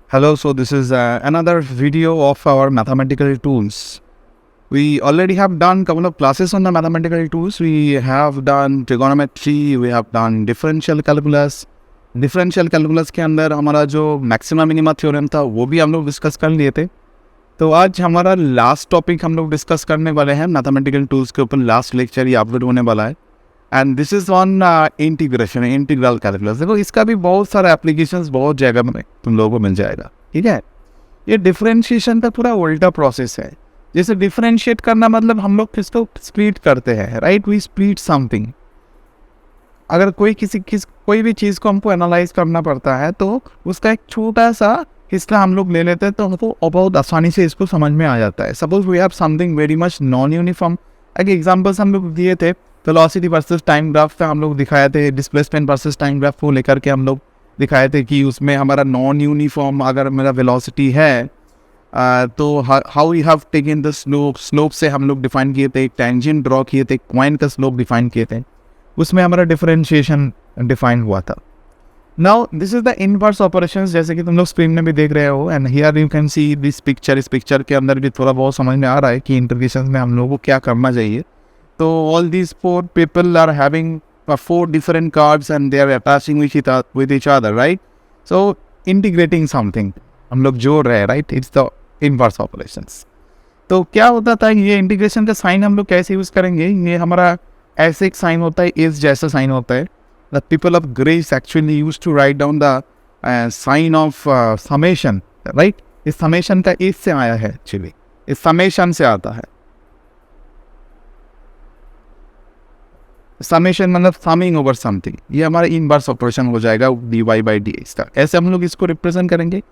Hello, so this is another video of our mathematical tools. We already have done couple of classes on the mathematical tools. We have done trigonometry, we have done differential calculus. Differential calculus के अंदर हमारा जो maxima minima theorem था वो भी हम लोग discuss कर लिए थे. तो आज हमारा लास्ट टॉपिक हम लोग डिस्कस करने वाले हैं मैथमेटिकल टूल्स के ऊपर. लास्ट लेक्चर ये अपलोड होने वाला है and this is on integration, integral calculus. देखो इसका भी बहुत सारा एप्लीकेशंस बहुत जगह में तुम लोगों को मिल जाएगा. ठीक है, ये डिफरेंशिएशन का पूरा उल्टा प्रोसेस है. जैसे डिफरेंशिएट करना मतलब हम लोग किसको स्प्लिट करते हैं, राइट? We split something. अगर कोई भी चीज़ को हमको एनालाइज करना पड़ता है तो उसका एक छोटा सा हिस्सा हम लोग ले लेते हैं तो हमको बहुत आसानी से इसको समझ में आ जाता है. Suppose we have something very much non uniform. एक एग्जांपल्स हम लोग दिए थे, वेलोसिटी वर्सेस टाइम ग्राफ का हम लोग दिखाए थे. डिस्प्लेसमेंट वर्सेस टाइम ग्राफ को लेकर के हम लोग दिखाए थे कि उसमें हमारा नॉन यूनिफॉर्म अगर मेरा वेलोसिटी है तो how you have taken the slope से हम लोग डिफाइन किए थे, एक टेंजेंट ड्रॉ किए थे, पॉइंट का स्लोप डिफाइन किए थे. उसमें हमारा डिफरेंशिएशन डिफाइन हुआ था. Now this is the inverse operations, जैसे कि तुम लोग स्क्रीन में भी देख रहे हो. And here you can see this picture. इस पिक्चर के अंदर भी थोड़ा बहुत समझ में आ रहा है कि इंटीग्रेशन में हम लोगों को क्या करना चाहिए. तो all these four people are having four different cards and they are attaching with each other, right? So integrating something हम लोग जोड़ रहे हैं, right? It's the inverse operations. तो क्या होता था, ये इंटीग्रेशन का साइन हम लोग कैसे यूज़ करेंगे? ये हमारा ऐसे एक साइन होता है, इस जैसा साइन होता है. The people of Greece actually use to write down the sign of summation, right? इस समेशन का इस से आया है, एक्चुअली इस समेशन से आता है. समेशन मतलब समिंग ओवर समथिंग. ये हमारा इनवर्स ऑपरेशन हो जाएगा d y by d x का. ऐसे हम लोग इसको रिप्रेजेंट करेंगे.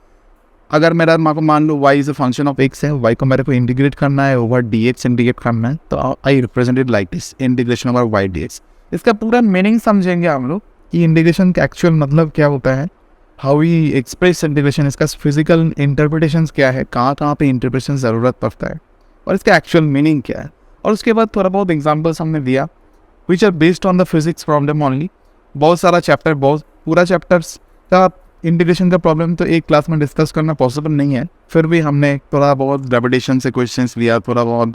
अगर मेरा मान लो y is a function of x है, y को मेरे को इंटीग्रेट करना है ओवर dx इंटीग्रेट करना है, तो I represent it like this, integration over y dx. इसका पूरा मीनिंग समझेंगे हम लोग कि इंटीग्रेशन का एक्चुअल मतलब क्या होता है, हाउ वी एक्सप्रेस इंटीग्रेशन, इसका फिजिकल इंटरप्रिटेशन क्या है, कहाँ पे इंटरप्रिटेशन ज़रूरत पड़ता है और इसका एक्चुअल मीनिंग क्या है. और उसके बाद थोड़ा बहुत एग्जाम्पल्स हमने दिया which are based on the physics problem only. बहुत सारा चैप्टर, बहुत पूरा चैप्टर्स का इंटीग्रेशन का प्रॉब्लम तो एक क्लास में डिस्कस करना पॉसिबल नहीं है. फिर भी हमने थोड़ा बहुत ग्रेविटेशन से क्वेश्चंस लिया, थोड़ा बहुत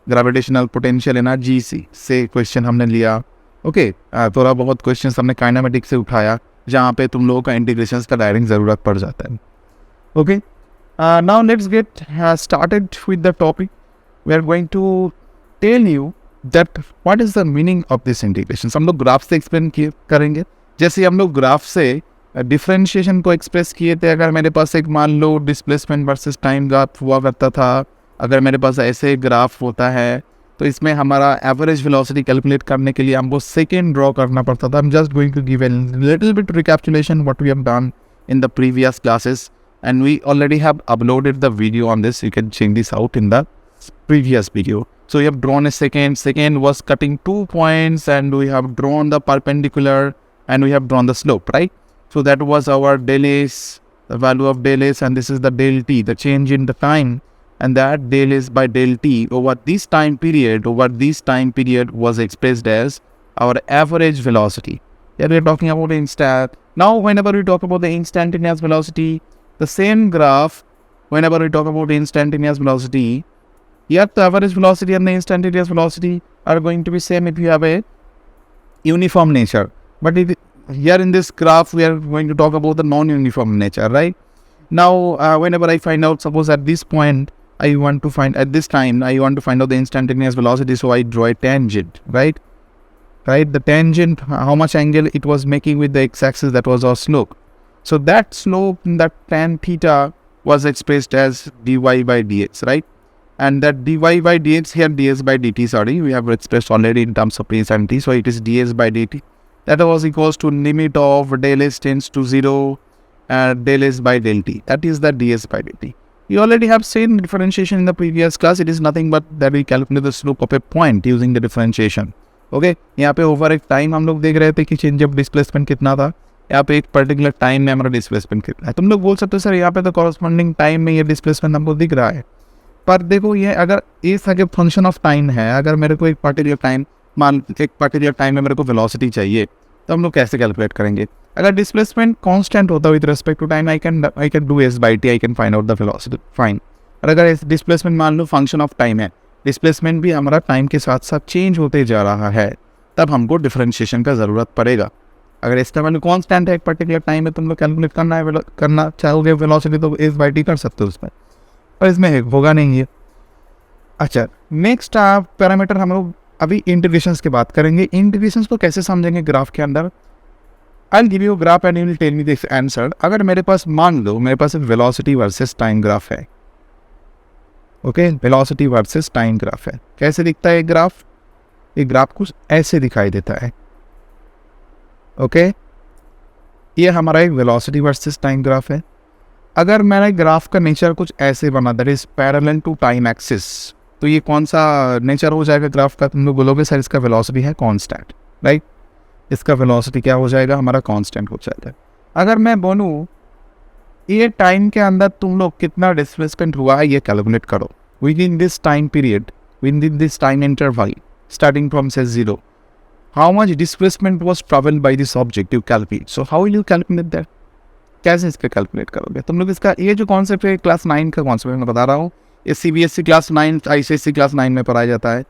ग्रेविटेशनल पोटेंशियल एनर्जी से क्वेश्चन हमने लिया. ओके, थोड़ा बहुत क्वेश्चंस हमने काइनेमेटिक्स से उठाया जहाँ पे तुम लोगों का इंटीग्रेशन का डायरेक्ट ज़रूरत पड़ जाता है. Okay, now let's get started with the topic. We are going to tell you that what is the meaning of this integration. हम लोग ग्राफ से एक्सप्लेन करेंगे. जैसे हम लोग ग्राफ से डिफरेंशिएशन को एक्सप्रेस किए थे. अगर मेरे पास एक मान लो डिस्प्लेसमेंट वर्सेस टाइम ग्राफ हुआ करता था, अगर मेरे पास ऐसे ग्राफ होता है तो इसमें हमारा एवरेज वेलोसिटी कैलकुलेट करने के लिए हमको सेकेंड ड्रॉ करना पड़ता था. I am just going to give a little bit recapitulation what we have done in the previous classes and we already have uploaded the video on this. You can check this out in the previous video. So you have drawn a second was cutting 2 points and we have drawn the perpendicular and we have drawn the slope, right? So that was our del S, the value of del S, and this is the del T, the change in the time, and that del S by del T over this time period was expressed as our average velocity. Here we are talking about the instant. Now whenever we talk about the instantaneous velocity, the same graph, whenever we talk about the instantaneous velocity, here the average velocity and the instantaneous velocity are going to be same if you have a uniform nature. But here in this graph we are going to talk about the non-uniform nature, right? Now whenever I find out, suppose at this point I want to find, at this time I want to find out the instantaneous velocity, so I draw a tangent, right? The tangent, how much angle it was making with the x-axis, that was our slope. So that slope, that tan theta was expressed as dy by dx, right? And that dy by dx, here ds by dt, sorry, we have expressed already in terms of space and t, so it is ds by dt. That was equals to limit of del s tends to 0 del s by del t. That is the ds by dt. You already have seen differentiation in the previous class. It is nothing but that we calculate the slope of a point using the differentiation. Okay, यहाँ पे over एक time हम लोग देख रहे थे कि change of displacement कितना था. यहाँ पे एक पर्टिकुलर टाइम में हमारा डिस्प्लेसमेंट कितना है. तुम लोग बोल सकते हो सर यहाँ पे तो कॉरस्पॉन्डिंग टाइम में ये डिस्प्लेसमेंट हमको दिख रहा है, पर देखो ये अगर इस आगे फंक्शन ऑफ टाइम है, अगर मेरे को एक पर्टिकुलर टाइम में मेरे को वेलोसिटी चाहिए तो हम लोग कैसे कैलकुलेट करेंगे? अगर डिस्प्लेसमेंट कांस्टेंट होता with respect to time, I can do s by t, I can find out the velocity, fine. और अगर डिस्प्लेसमेंट मान लो फंक्शन ऑफ टाइम है, डिस्प्लेसमेंट भी हमारा टाइम के साथ साथ चेंज होते जा रहा है, तब हमको डिफरेंशिएशन का ज़रूरत पड़ेगा। अगर इसका वैल्यू कांस्टेंट है एक पर्टिकुलर टाइम में, तुम लोग कैलकुलेट करना चाहोगे वेलोसिटी, तो एस बाई टी कर सकते हो उसमें, पर इसमें होगा नहीं ये। अच्छा, नेक्स्ट पैरामीटर हम लोग अभी इंटीग्रेशंस की बात करेंगे। इंटीग्रेशंस को कैसे समझेंगे ग्राफ के अंदर? I give you graph and you will tell me this answer. अगर मेरे पास मान लो मेरे पास एक वेलोसिटी वर्सेस टाइम ग्राफ है, okay, velocity versus time graph है। कैसे दिखता है ग्राफ? ये ग्राफ कुछ ऐसे दिखाई देता है, ओके। ये हमारा एक वेलोसिटी वर्सेस टाइम ग्राफ है। अगर मेरा ग्राफ का नेचर कुछ ऐसे बना, that is parallel to time axis, तो ये कौन सा नेचर हो जाएगा ग्राफ का? तुम लोग बोलोगे सर इसका वेलोसिटी है कांस्टेंट, राइट? इसका वेलोसिटी क्या हो जाएगा? हमारा कांस्टेंट हो जाएगा। अगर मैं बोलूँ ये टाइम के अंदर तुम लोग कितना डिस्प्लेसमेंट हुआ है ये कैलकुलेट करो, with in this time period, with in this time interval, starting from से 0, how much displacement was traveled by this object you calculate. So how will you calculate that? कैसे इसका कैलकुलेट करोगे तुम लोग? इसका ये जो कॉन्सेप्ट है क्लास 9 का कॉन्सेप्ट मैं बता रहा हूँ, ये CBSE क्लास 9, ICSE क्लास 9 में पढ़ाया जाता है,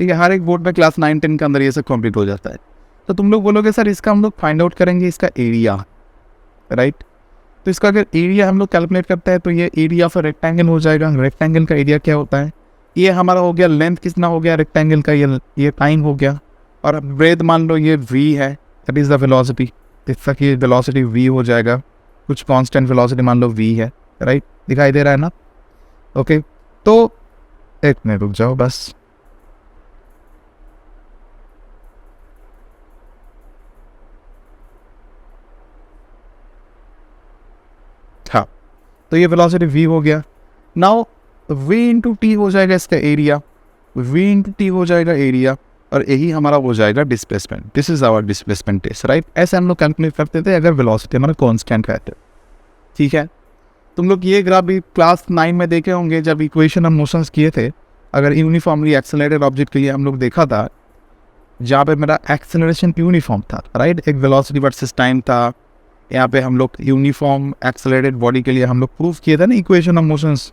ठीक है। हर एक बोर्ड में क्लास 9, 10 के अंदर ये सब कंप्लीट हो जाता है। तो तुम लोग बोलोगे सर इसका हम लोग फाइंड आउट करेंगे इसका एरिया, राइट? तो इसका अगर एरिया हम लोग कैलकुलेट करते हैं तो ये एरिया ऑफ रेक्टेंगल हो जाएगा। रेक्टेंगल का एरिया क्या होता है? ये हमारा हो गया लेंथ, कितना हो गया रेक्टेंगल का, ये टाइम हो गया। और ब्रेथ मान लो ये v है, दैट इज़ द वेलोसिटी, इसका कि वेलोसिटी v हो जाएगा, कुछ कांस्टेंट वेलोसिटी मान लो v है, राइट? दिखाई दे रहा है ना? ओके, तो एक मिनट रुक जाओ बस। हाँ, तो ये वेलोसिटी v हो गया। नाउ v इंटू टी हो जाएगा इसका एरिया, v इंटू टी हो जाएगा एरिया, और यही हमारा हो जाएगा displacement. This is our displacement test, right? ऐसे हम लोग कैलकुलेट करते थे अगर वेलोसिटी हमारा कांस्टेंट रहता है, ठीक है। तुम लोग ये ग्राफ भी क्लास 9 में देखे होंगे जब इक्वेशन हम मोशंस किए थे। अगर यूनिफॉर्मली एक्सेलरेटेड ऑब्जेक्ट के लिए हम लोग देखा था, जहाँ पे मेरा एक्सेलरेशन यूनिफॉर्म था, राइट? एक वेलोसिटी वर्सेस टाइम था। यहाँ पे हम लोग यूनिफॉर्म एक्सेलरेटेड बॉडी के लिए हम लोग प्रूफ किए थे ना इक्वेशन ऑफ मोशंस,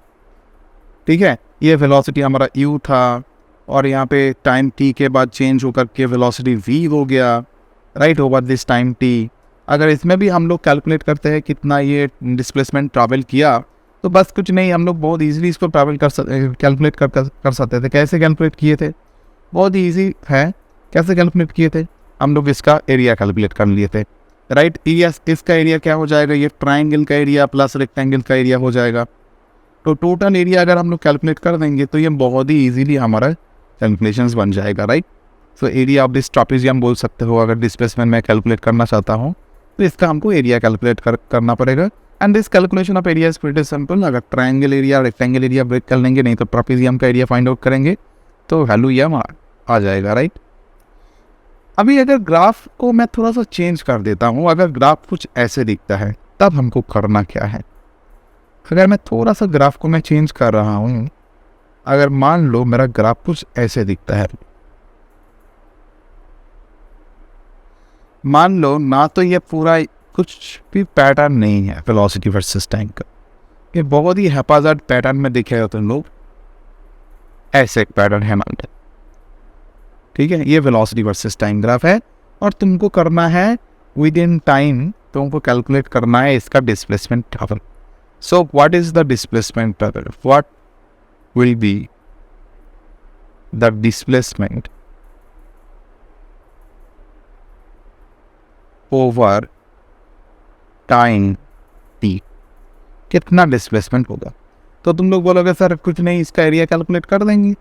ठीक है। ये वेलोसिटी हमारा u था, और यहाँ पे टाइम t के बाद चेंज होकर के वेलोसिटी v हो गया, right, over this time t। अगर इसमें भी हम लोग कैलकुलेट करते हैं कितना ये डिस्प्लेसमेंट ट्रैवल किया, तो बस कुछ नहीं, हम लोग बहुत इजीली इसको ट्रैवल कैलकुलेट कर सकते थे। कैसे कैलकुलेट किए थे? बहुत ही ईजी है। कैसे कैलकुलेट किए थे? हम लोग इसका एरिया कैलकुलेट कर लिए थे, राइट? एरिया, इसका एरिया क्या हो जाएगा? ये ट्राइंगल का एरिया प्लस रेक्टेंगल का एरिया हो जाएगा। तो टोटल एरिया अगर हम लोग कैलकुलेट कर देंगे तो ये बहुत ही ईजिली हमारा कैलकुलेशंस बन जाएगा, right? So area of this trapezium बोल सकते हो। अगर डिस्प्लेसमेंट मैं कैलकुलेट करना चाहता हूँ तो इसका हमको एरिया कैलकुलेट करना पड़ेगा। And this calculation of area is pretty simple. अगर triangle area rectangle area break कर लेंगे, नहीं तो ट्रापेजियम का एरिया फाइंड आउट करेंगे, तो वैल्यू यह आ जाएगा, राइट? अभी अगर ग्राफ को मैं थोड़ा सा चेंज कर देता हूँ, अगर ग्राफ कुछ ऐसे दिखता है तब हमको करना क्या है? अगर मैं थोड़ा सा ग्राफ को मैं चेंज कर रहा हूँ, अगर मान लो मेरा ग्राफ कुछ ऐसे दिखता है, मान लो ना, तो ये पूरा कुछ भी पैटर्न नहीं है वेलोसिटी वर्सेस टाइम का, ये बहुत ही हैपाजार्ड पैटर्न में दिखेगा तुम लोग, ऐसे एक पैटर्न है मान, ठीक है। ये वेलोसिटी वर्सेस टाइम ग्राफ है और तुमको करना है विद इन टाइम, तुमको कैलकुलेट करना है इसका displacement travel. So what is the displacement travel? What will be the displacement over time t। कितना डिस्प्लेसमेंट होगा? तो तुम लोग बोलोगे सर कुछ नहीं, इसका एरिया कैलकुलेट कर देंगे।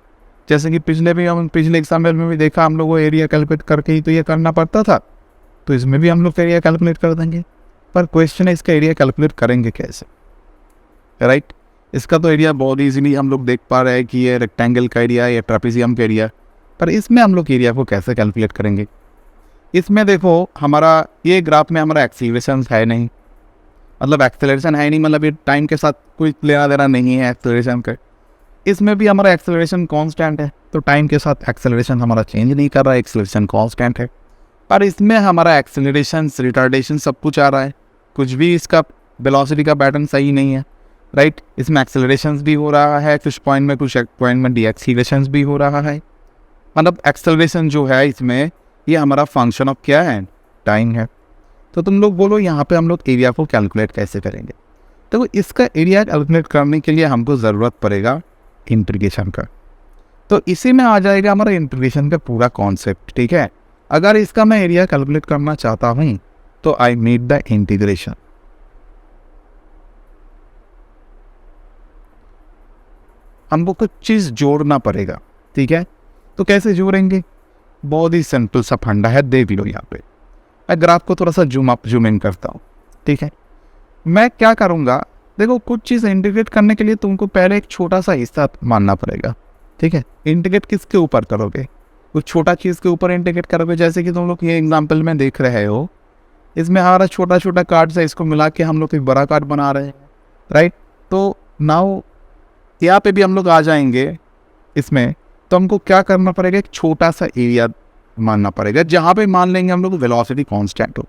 जैसे कि पिछले एग्जाम्पल में भी देखा हम लोग, वो एरिया कैलकुलेट करके ही तो ये करना पड़ता था, तो इसमें भी हम लोग एरिया कैलकुलेट कर देंगे। पर क्वेश्चन है इसका एरिया कैलकुलेट करेंगे कैसे, राइट? इसका तो एरिया बहुत ईजिली हम लोग देख पा रहे हैं कि ये रेक्टेंगल का एरिया या ट्रापेजियम का एरिया, पर इसमें हम लोग एरिया को कैसे कैलकुलेट करेंगे? इसमें देखो हमारा ये ग्राफ में हमारा एक्सीलरेशन है नहीं, मतलब एक्सेलरेशन है नहीं, मतलब ये टाइम के साथ कोई लेना देना नहीं है एक्सेलरेशन का। इसमें भी हमारा एक्सेलरेशन कांस्टेंट है, तो टाइम के साथ एक्सेलरेशन हमारा चेंज नहीं कर रहा है, एक्सेलरेशन कांस्टेंट है। पर इसमें हमारा एक्सेलरेशन, रिटार्डेशन सब कुछ आ रहा है, कुछ भी इसका वेलोसिटी का पैटर्न सही नहीं है, राइट। इसमें एक्सेलरेशन भी हो रहा है कुछ पॉइंट में, कुछ पॉइंट में डीएक्सीलेशन भी हो रहा है। मतलब एक्सेलरेशन जो है इसमें, ये हमारा फंक्शन ऑफ क्या है, टाइम है। तो तुम लोग बोलो यहाँ पे हम लोग एरिया को कैलकुलेट कैसे करेंगे। तो इसका एरिया कैलकुलेट करने के लिए हमको ज़रूरत पड़ेगा इंटीग्रेशन का। तो इसी में आ जाएगा हमारा इंटीग्रेशन का पूरा कॉन्सेप्ट, ठीक है। अगर इसका मैं एरिया कैलकुलेट करना चाहता हूँ तो आई नीड द इंटीग्रेशन। हमको कुछ चीज़ जोड़ना पड़ेगा, ठीक है। तो कैसे जोड़ेंगे, बहुत ही सिंपल सा फंडा है, देख लो यहाँ पे। मैं ग्राफ को थोड़ा सा जूम इन करता हूँ, ठीक है। मैं क्या करूँगा, देखो कुछ चीज़ इंटीग्रेट करने के लिए तुमको पहले एक छोटा सा हिस्सा मानना पड़ेगा, ठीक है। इंटीग्रेट किसके ऊपर करोगे, कुछ छोटा चीज़ के ऊपर इंटीग्रेट करोगे। जैसे कि तुम लोग ये एग्जाम्पल में देख रहे हो, इसमें हमारा छोटा छोटा कार्ड्स है, इसको मिला के हम लोग एक बड़ा कार्ड बना रहे हैं, राइट। तो नाउ यहाँ पे भी हम लोग आ जाएंगे इसमें, तो हमको क्या करना पड़ेगा, एक छोटा सा एरिया मानना पड़ेगा, जहाँ पे मान लेंगे हम लोग वेलोसिटी कांस्टेंट हो।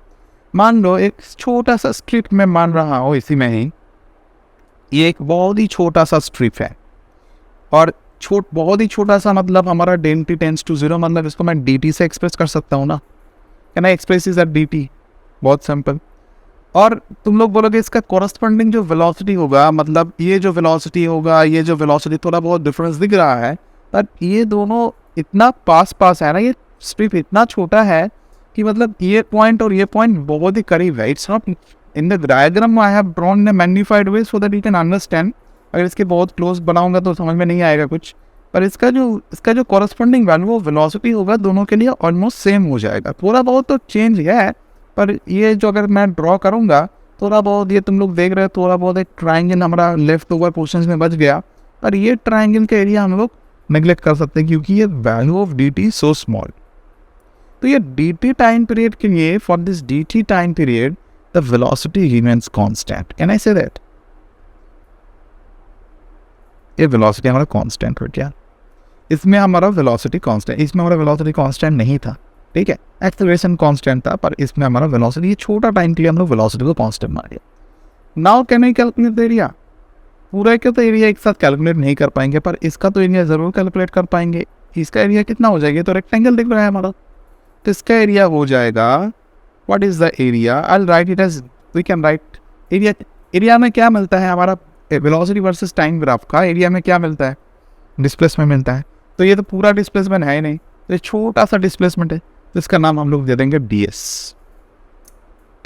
मान लो एक छोटा सा स्ट्रिप में मान रहा हो, इसी में ही ये एक बहुत ही छोटा सा स्ट्रिप है, और बहुत ही छोटा सा मतलब हमारा डेंसिटी टेंड्स टू 0, मतलब इसको मैं dt से एक्सप्रेस कर सकता हूँ ना, can I express is at dt, बहुत सिंपल। और तुम लोग बोलोगे इसका कॉरस्पॉन्डिंग जो वेलोसिटी होगा, मतलब ये जो वेलोसिटी होगा, ये जो वेलोसिटी, थोड़ा बहुत डिफरेंस दिख रहा है, पर ये दोनों इतना पास है ना, ये स्ट्रिप इतना छोटा है कि मतलब ये पॉइंट और ये पॉइंट बहुत ही करीब है। It's not in the diagram I have drawn in magnified way so that you can understand. अगर इसके बहुत क्लोज बनाऊंगा तो समझ में नहीं आएगा कुछ, पर इसका जो कॉरस्पॉन्डिंग वैल्यू वो वेलोसिटी होगा, दोनों के लिए ऑलमोस्ट सेम हो जाएगा। थोड़ा बहुत तो चेंज है, पर ये जो अगर मैं ड्रॉ करूँगा थोड़ा बहुत, ये तुम लोग देख रहे हो थोड़ा बहुत एक ट्राइंगल हमारा लेफ्ट ओवर पोर्शन में बच गया, पर ये ट्राइंगल का एरिया हम लोग नेग्लेक्ट कर सकते हैं क्योंकि ये value of dt so small. तो ये dt टाइम पीरियड के लिए, for this dt time period the velocity remains constant, can I say that, ये वेलोसिटी हमारा कांस्टेंट हो गया। इसमें हमारा वेलोसिटी कांस्टेंट, इसमें हमारा वेलोसिटी कांस्टेंट नहीं था, ठीक है, एक्सेलरेशन कांस्टेंट था, पर इसमें हमारा वेलोसिटी, ये छोटा टाइम के लिए हम लोग वेलोसिटी को कांस्टेंट मान लिया। Now can I calculate the area, पूरा का तो एरिया एक साथ कैलकुलेट नहीं कर पाएंगे, पर इसका तो एरिया ज़रूर कैलकुलेट कर पाएंगे। इसका एरिया कितना हो जाएगा, तो रेक्टेंगल दिख रहा है हमारा, तो इसका एरिया हो जाएगा, what is the area, I will write it as, we can write area. Area में क्या मिलता है हमारा, वेलोसिटी वर्सेस टाइम ग्राफ का एरिया में क्या मिलता है, डिस्प्लेसमेंट मिलता है। तो ये तो पूरा डिस्प्लेसमेंट है ही नहीं, तो ये छोटा सा डिस्प्लेसमेंट है, तो इसका नाम हम लोग दे देंगे ds,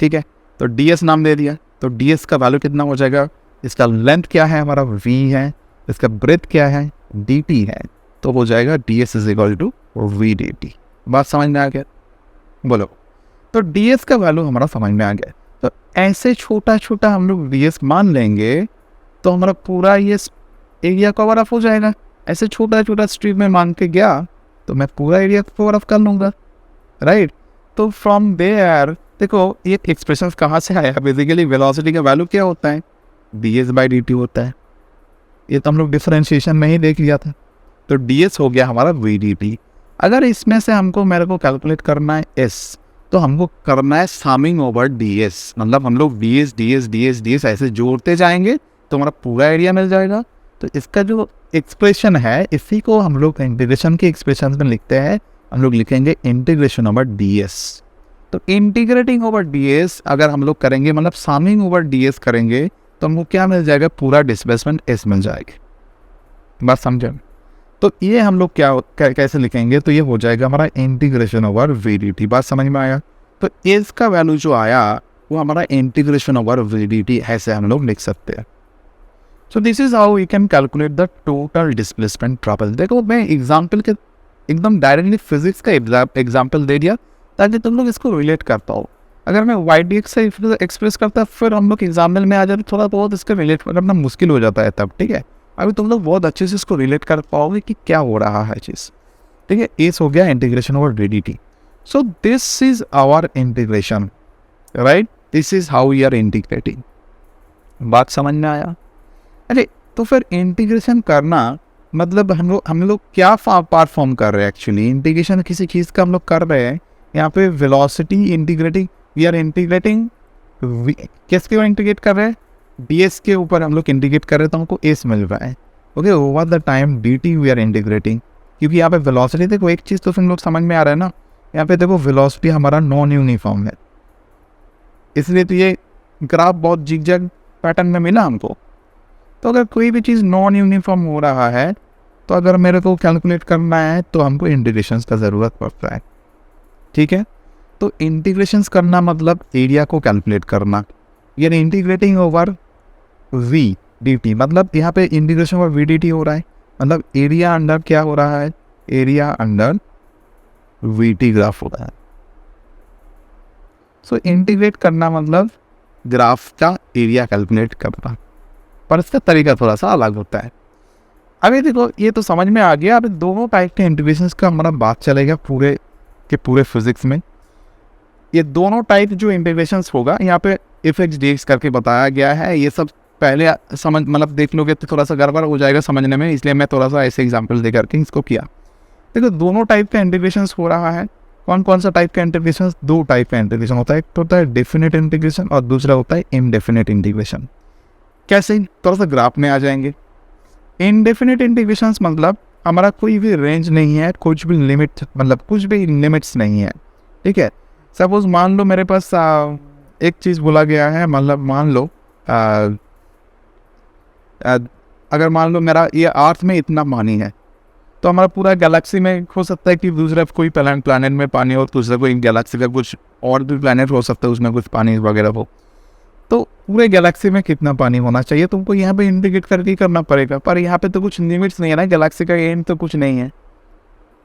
ठीक है। तो ds नाम दे दिया, तो ds का वैल्यू कितना हो जाएगा, इसका लेंथ क्या है हमारा v है, इसका ब्रेथ क्या है dt है, तो हो जाएगा ds is equal to v dt। बात समझ में आ गया, बोलो। तो ds का वैल्यू हमारा समझ में आ गया। तो ऐसे छोटा छोटा हम लोग ds मान लेंगे तो हमारा पूरा ये एरिया कवर अप हो जाएगा। ऐसे छोटा छोटा स्ट्रिप में मान के गया तो मैं पूरा एरिया कवर अप कर लूँगा, राइट। तो फ्रॉम देयर देखो ये एक्सप्रेशन कहाँ से आया, बेसिकली वेलोसिटी का वैल्यू क्या होता है, ds/dt होता है। ये तो हम लोग डिफरेंशिएशन में ही देख लिया था। तो ds हो गया हमारा v/dt। अगर इसमें से हमको मेरे को कैलकुलेट करना है s, तो हमको करना है समिंग ओवर ds, मतलब हम लोग ds ऐसे जोड़ते जाएंगे तो हमारा पूरा एरिया मिल जाएगा। तो इसका जो एक्सप्रेशन है इसी को हम लोग इंटीग्रेशन के एक्सप्रेशन में लिखते हैं, हम लोग लिखेंगे इंटीग्रेशन ओवर ds। तो इंटीग्रेटिंग ओवर ds अगर हम लोग करेंगे, मतलब समिंग ओवर ds करेंगे, तो हमको क्या मिल जाएगा, पूरा डिस्प्लेसमेंट s मिल जाएगा। बात समझे। तो ये हम लोग कैसे लिखेंगे, तो ये हो जाएगा हमारा इंटीग्रेशन ओवर v/dt। बात समझ में आया। तो s का वैल्यू जो आया वो हमारा इंटीग्रेशन ओवर v/dt ऐसे हम लोग लिख सकते हैं। So this is how we can calculate the total displacement trouble. देखो मैं एग्जाम्पल के एकदम डायरेक्टली फिजिक्स का एग्जाम्पल दे दिया ताकि तुम लोग इसको रिलेट कर पाओ। अगर मैं y/dx से एक्सप्रेस करता फिर हम लोग एग्जाम्पल में आ जाते, थोड़ा बहुत इसका रिलेट करना मुश्किल हो जाता है तब, ठीक है। अभी तुम लोग बहुत अच्छे से इसको रिलेट कर पाओगे कि क्या हो रहा है चीज़, ठीक है। एस हो गया integration over v/dt। So this is our integration, right, this is how we are integrating. बात समझ में आया। अरे तो फिर इंटीग्रेशन करना मतलब हम लोग क्या परफॉर्म कर रहे हैं, एक्चुअली इंटीग्रेशन किसी चीज़ का हम लोग कर रहे हैं यहाँ पे velocity integrating, we are integrating, किसके ऊपर इंटीग्रेट कर रहे हैं, ds के ऊपर हम लोग इंटीग्रेट कर रहे हैं, तो हमको s मिल रहा है। Okay, over the time dt we are integrating, क्योंकि यहाँ पे वेलोसिटी देखो, एक चीज़ तो तुम लोग समझ में आ रहा है ना, यहाँ पे देखो वेलोसिटी हमारा नॉन यूनिफॉर्म है, इसलिए तो ये ग्राफ बहुत जिगजैग पैटर्न में मिला हमको। तो अगर कोई भी चीज़ नॉन यूनिफॉर्म हो रहा है, तो अगर मेरे को कैलकुलेट करना है तो हमको इंटीग्रेशंस का ज़रूरत पड़ता है। ठीक है, तो इंटीग्रेशंस करना मतलब एरिया को कैलकुलेट करना, यानी इंटीग्रेटिंग ओवर v dt, मतलब यहाँ पे इंटीग्रेशन ओवर v dt हो रहा है, मतलब एरिया अंडर क्या हो रहा है, एरिया अंडर vt ग्राफ हो रहा है। सो इंटीग्रेट करना मतलब ग्राफ का एरिया कैलकुलेट करना, पर इसका तरीका थोड़ा सा अलग होता है। अभी देखो ये तो समझ में आ गया। अभी दोनों टाइप के इंटीग्रेशंस का हमारा बात चलेगा पूरे के पूरे फिजिक्स में। ये दोनों टाइप जो इंटीग्रेशंस होगा, यहाँ पे एफ एक्स डी एक्स करके बताया गया है, ये सब पहले समझ मतलब देख लोगे तो थोड़ा सा गड़बड़ हो जाएगा समझने में, इसलिए मैं थोड़ा सा ऐसे एग्जाम्पल दे करके इसको किया। देखो दोनों टाइप का इंटीग्रेशंस हो रहा है। कौन कौन सा टाइप का इंटीग्रेशन, दो टाइप का इंटीग्रेशन होता है, एक तो होता है डेफिनेट इंटीग्रेशन और दूसरा होता है इनडेफिनेट इंटीग्रेशन। कैसे, थोड़ा सा ग्राफ में आ जाएंगे। इनडेफिनेट इंटीग्रेशंस मतलब हमारा कोई भी रेंज नहीं है, कुछ भी लिमिट मतलब कुछ भी लिमिट्स नहीं है। ठीक है, सपोज मान लो मेरे पास एक चीज़ बोला गया है, मतलब मान लो अगर मान लो मेरा ये अर्थ में इतना पानी है, तो हमारा पूरा गैलेक्सी में हो सकता है कि दूसरा कोई प्लानट में पानी हो, दूसरा कोई गैलेक्सी का कुछ और भी प्लानट हो सकता है उसमें कुछ पानी वगैरह हो। तो पूरे गैलेक्सी में कितना पानी होना चाहिए तुमको यहाँ पे इंडिकेट करके करना पड़ेगा, पर यहाँ पे तो कुछ लिमिट्स नहीं है ना, गैलेक्सी का एंड तो कुछ नहीं है,